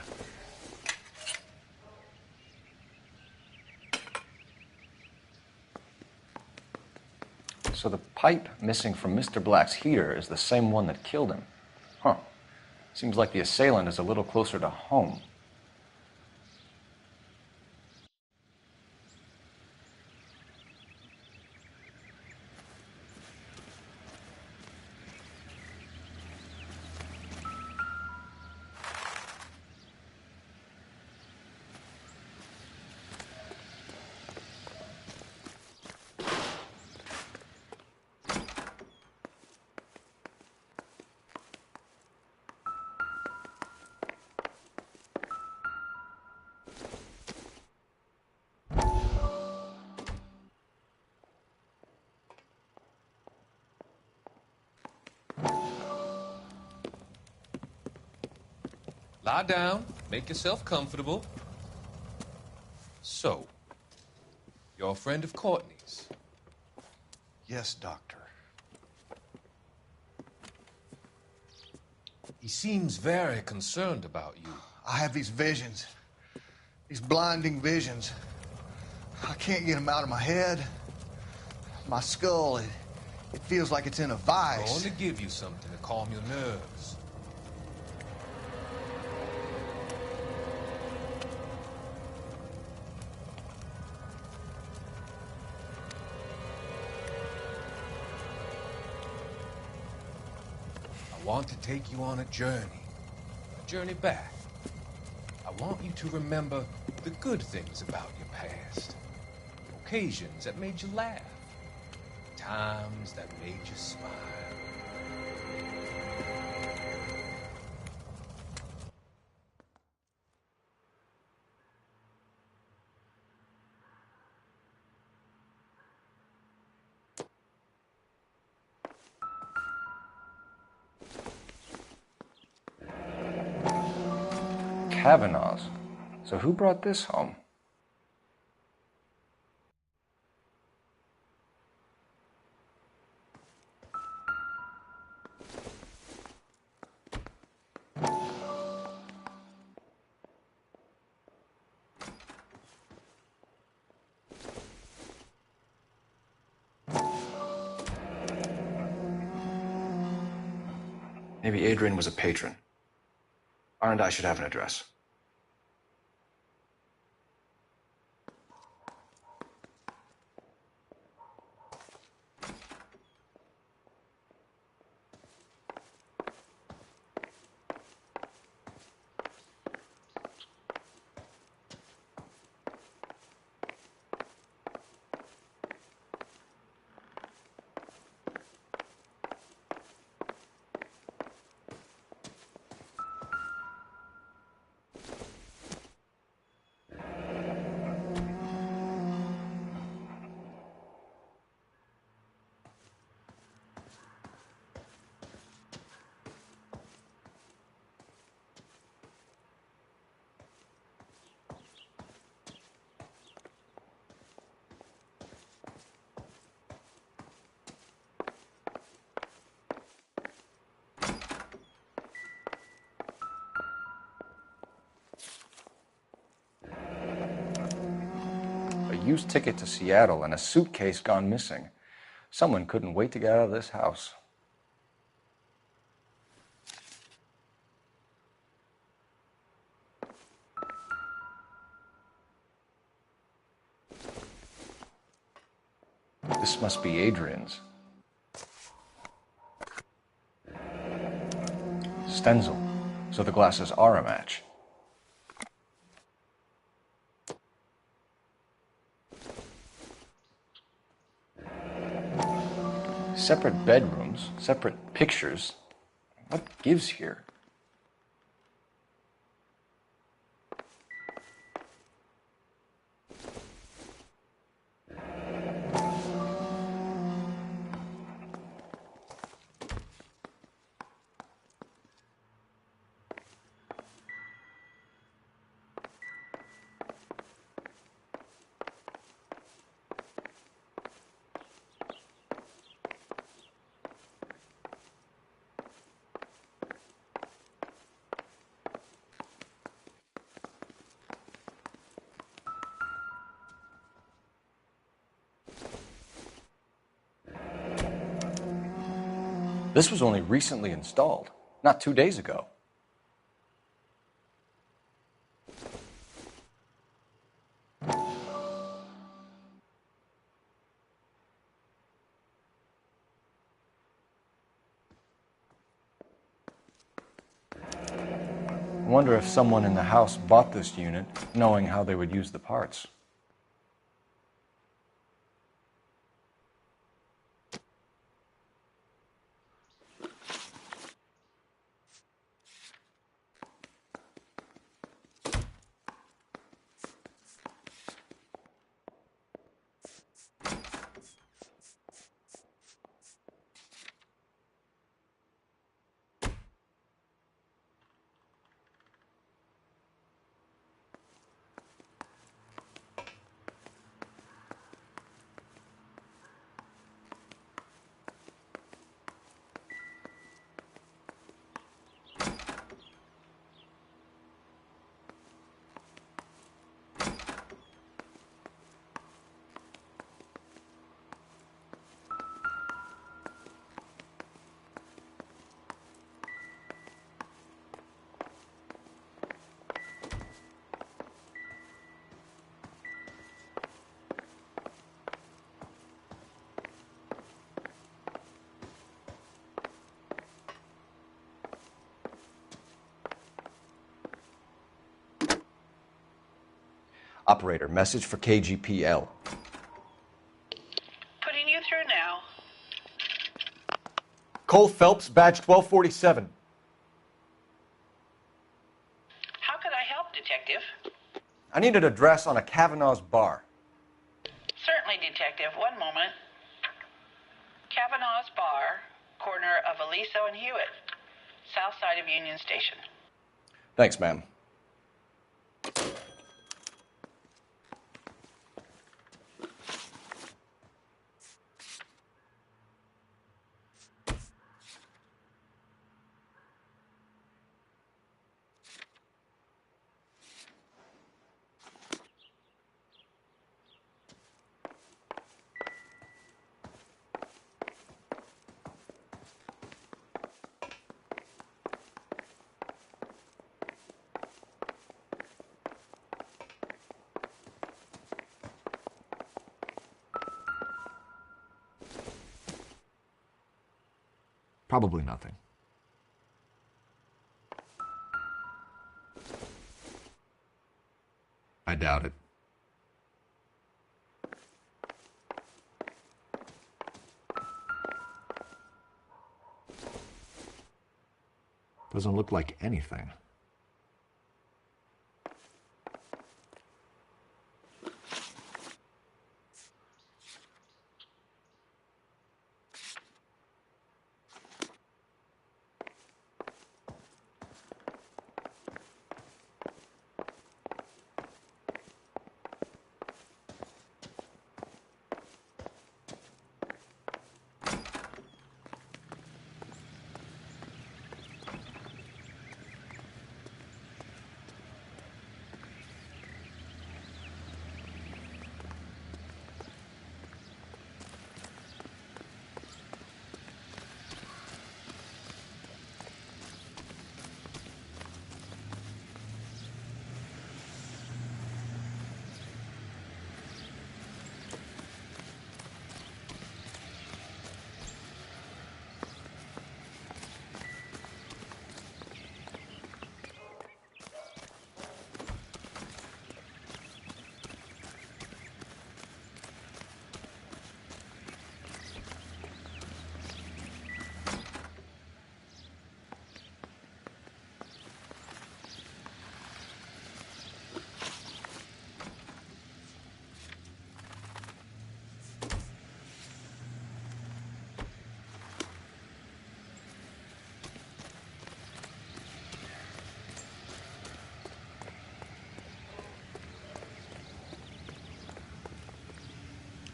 Speaker 7: So the pipe missing from Mr. Black's heater is the same one that killed him. Huh. Seems like the assailant is a little closer to home.
Speaker 13: Lie down, make yourself comfortable. So, you're a friend of Courtney's?
Speaker 14: Yes, Doctor.
Speaker 13: He seems very concerned about you.
Speaker 14: I have these visions. These blinding visions. I can't get them out of my head. My skull, it feels like it's in a
Speaker 13: I'm
Speaker 14: vice.
Speaker 13: going to give you something to calm your nerves. I want to take you on a journey back. I want you to remember the good things about your past, occasions that made you laugh, times that made you smile.
Speaker 7: Kavanaugh's. So who brought this home? Maybe Adrian was a patron. R&I should have an address.
Speaker 10: used ticket to Seattle and a suitcase gone missing. Someone couldn't wait to get out of this house. This must be Adrian's. Stenzel. So the glasses are a match. Separate bedrooms, separate pictures. What gives here? This was only recently installed, not 2 days ago. I wonder if someone in the house bought this unit knowing how they would use the parts. Operator, message for KGPL.
Speaker 1: Putting you through now.
Speaker 10: Cole Phelps, badge 1247.
Speaker 1: How could I help, Detective?
Speaker 10: I need an address on a Kavanaugh's bar.
Speaker 1: Certainly, Detective. One moment. Kavanaugh's Bar, corner of Aliso and Hewitt, south side of Union Station.
Speaker 10: Thanks, ma'am.
Speaker 5: Probably nothing. I doubt it. Doesn't look like anything.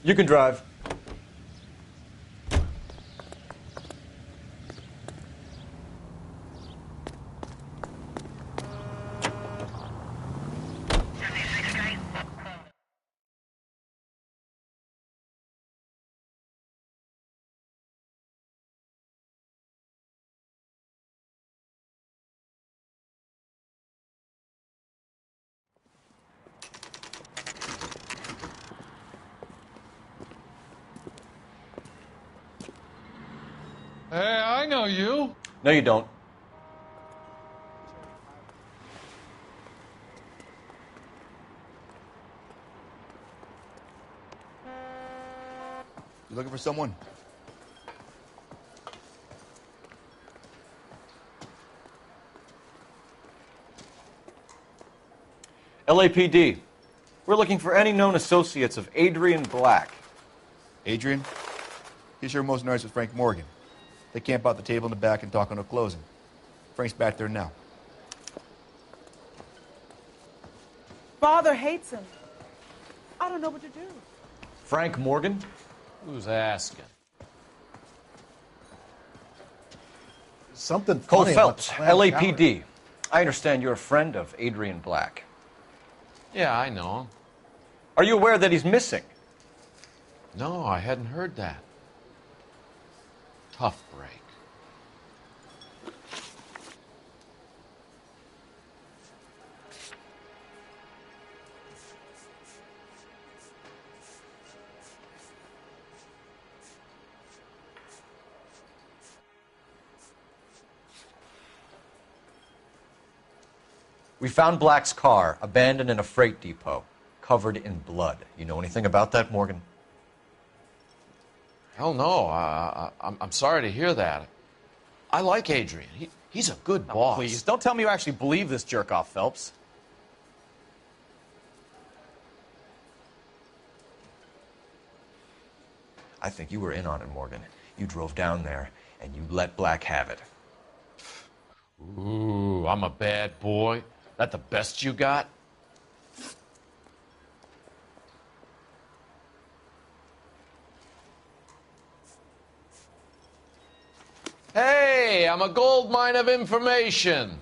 Speaker 10: You can drive.
Speaker 18: Hey, I know you.
Speaker 10: No, you don't.
Speaker 6: You looking for someone?
Speaker 10: LAPD. We're looking for any known associates of Adrian Black.
Speaker 6: Adrian? He's here most nights with Frank Morgan. They camp out the table in the back and talk on a closing. Frank's back there now.
Speaker 15: Father hates him. I don't know what to do.
Speaker 10: Frank Morgan?
Speaker 8: Who's asking?
Speaker 6: Something
Speaker 10: Cole
Speaker 6: funny about
Speaker 10: Phelps,
Speaker 6: the slam
Speaker 10: LAPD. I understand you're a friend of Adrian Black.
Speaker 18: Yeah, I know him.
Speaker 10: Are you aware that he's missing?
Speaker 18: No, I hadn't heard that. Tough break.
Speaker 10: We found Black's car abandoned in a freight depot, covered in blood. You know anything about that, Morgan?
Speaker 18: Hell no. I'm sorry to hear that. I like Adrian. He's a good boss.
Speaker 8: Please, don't tell me you actually believe this jerk-off, Phelps.
Speaker 10: I think you were in on it, Morgan. You drove down there, and you let Black have it.
Speaker 18: Ooh, I'm a bad boy. That the best you got? Hey, I'm a gold mine of information.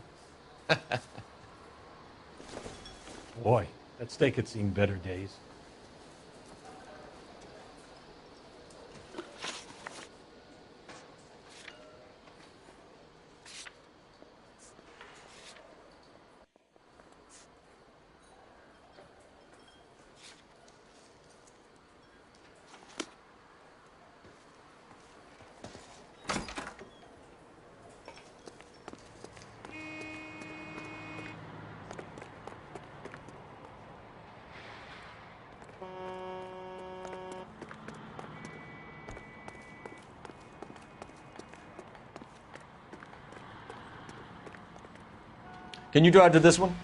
Speaker 4: Boy, that steak had seen better days.
Speaker 10: Can you drive to this one?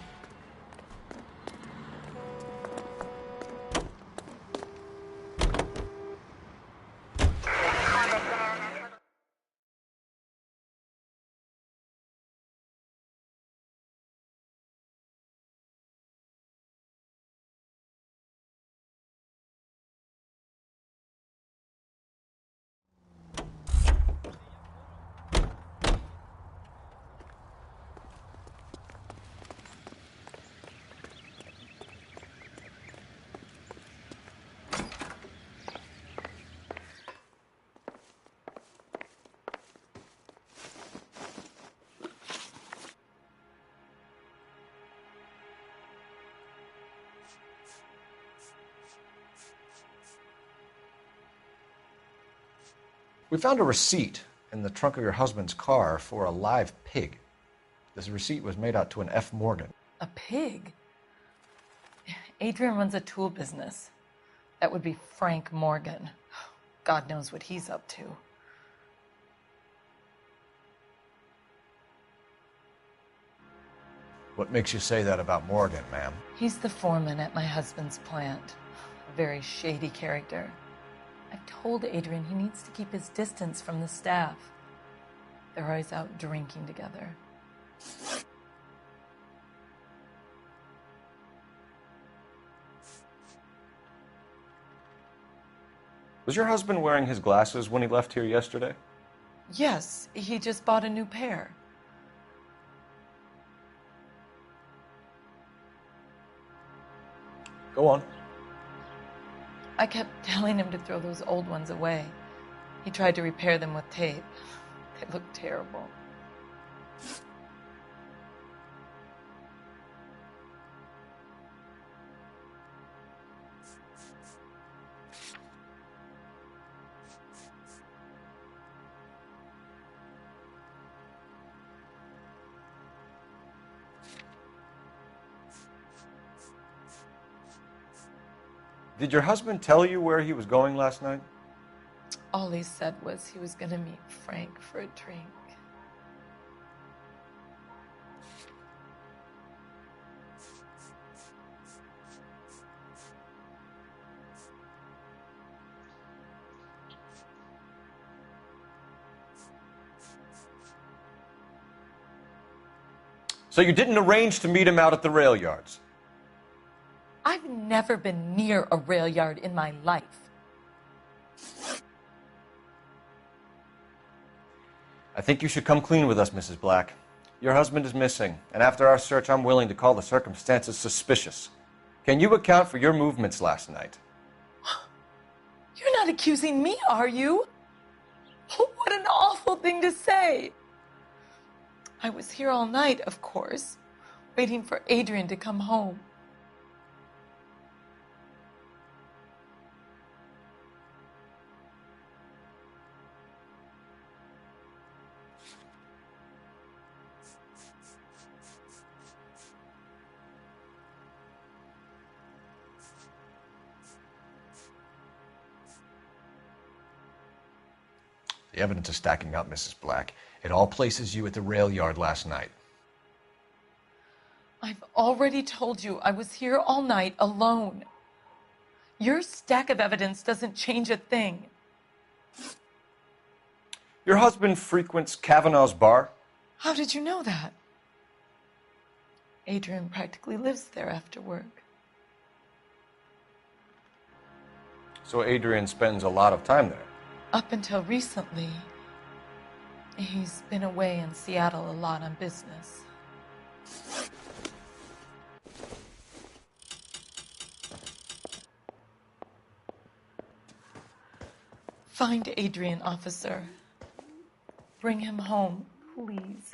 Speaker 10: We found a receipt in the trunk of your husband's car for a live pig. This receipt was made out to an F. Morgan.
Speaker 12: A pig? Adrian runs a tool business. That would be Frank Morgan. God knows what he's up to.
Speaker 10: What makes you say that about Morgan, ma'am?
Speaker 12: He's the foreman at my husband's plant. A very shady character. I've told Adrian he needs to keep his distance from the staff. They're always out drinking together.
Speaker 9: Was your husband wearing his glasses when he left here yesterday?
Speaker 12: Yes, he just bought a new pair.
Speaker 9: Go on.
Speaker 12: I kept telling him to throw those old ones away. He tried to repair them with tape. They looked terrible.
Speaker 9: Did your husband tell you where he was going last night?
Speaker 12: All he said was he was going to meet Frank for a drink.
Speaker 9: So you didn't arrange to meet him out at the rail yards?
Speaker 12: I've never been near a rail yard in my life.
Speaker 9: I think you should come clean with us, Mrs. Black. Your husband is missing, and after our search, I'm willing to call the circumstances suspicious. Can you account for your movements last night?
Speaker 12: You're not accusing me, are you? What an awful thing to say. I was here all night, of course, waiting for Adrian to come home.
Speaker 10: The evidence is stacking up, Mrs. Black. It all places you at the rail yard last night.
Speaker 12: I've already told you I was here all night alone. Your stack of evidence doesn't change a thing.
Speaker 9: Your husband frequents Kavanaugh's bar?
Speaker 12: How did you know that? Adrian practically lives there after work.
Speaker 9: So Adrian spends a lot of time there?
Speaker 12: Up until recently, he's been away in Seattle a lot on business. Find Adrian, officer. Bring him home, please.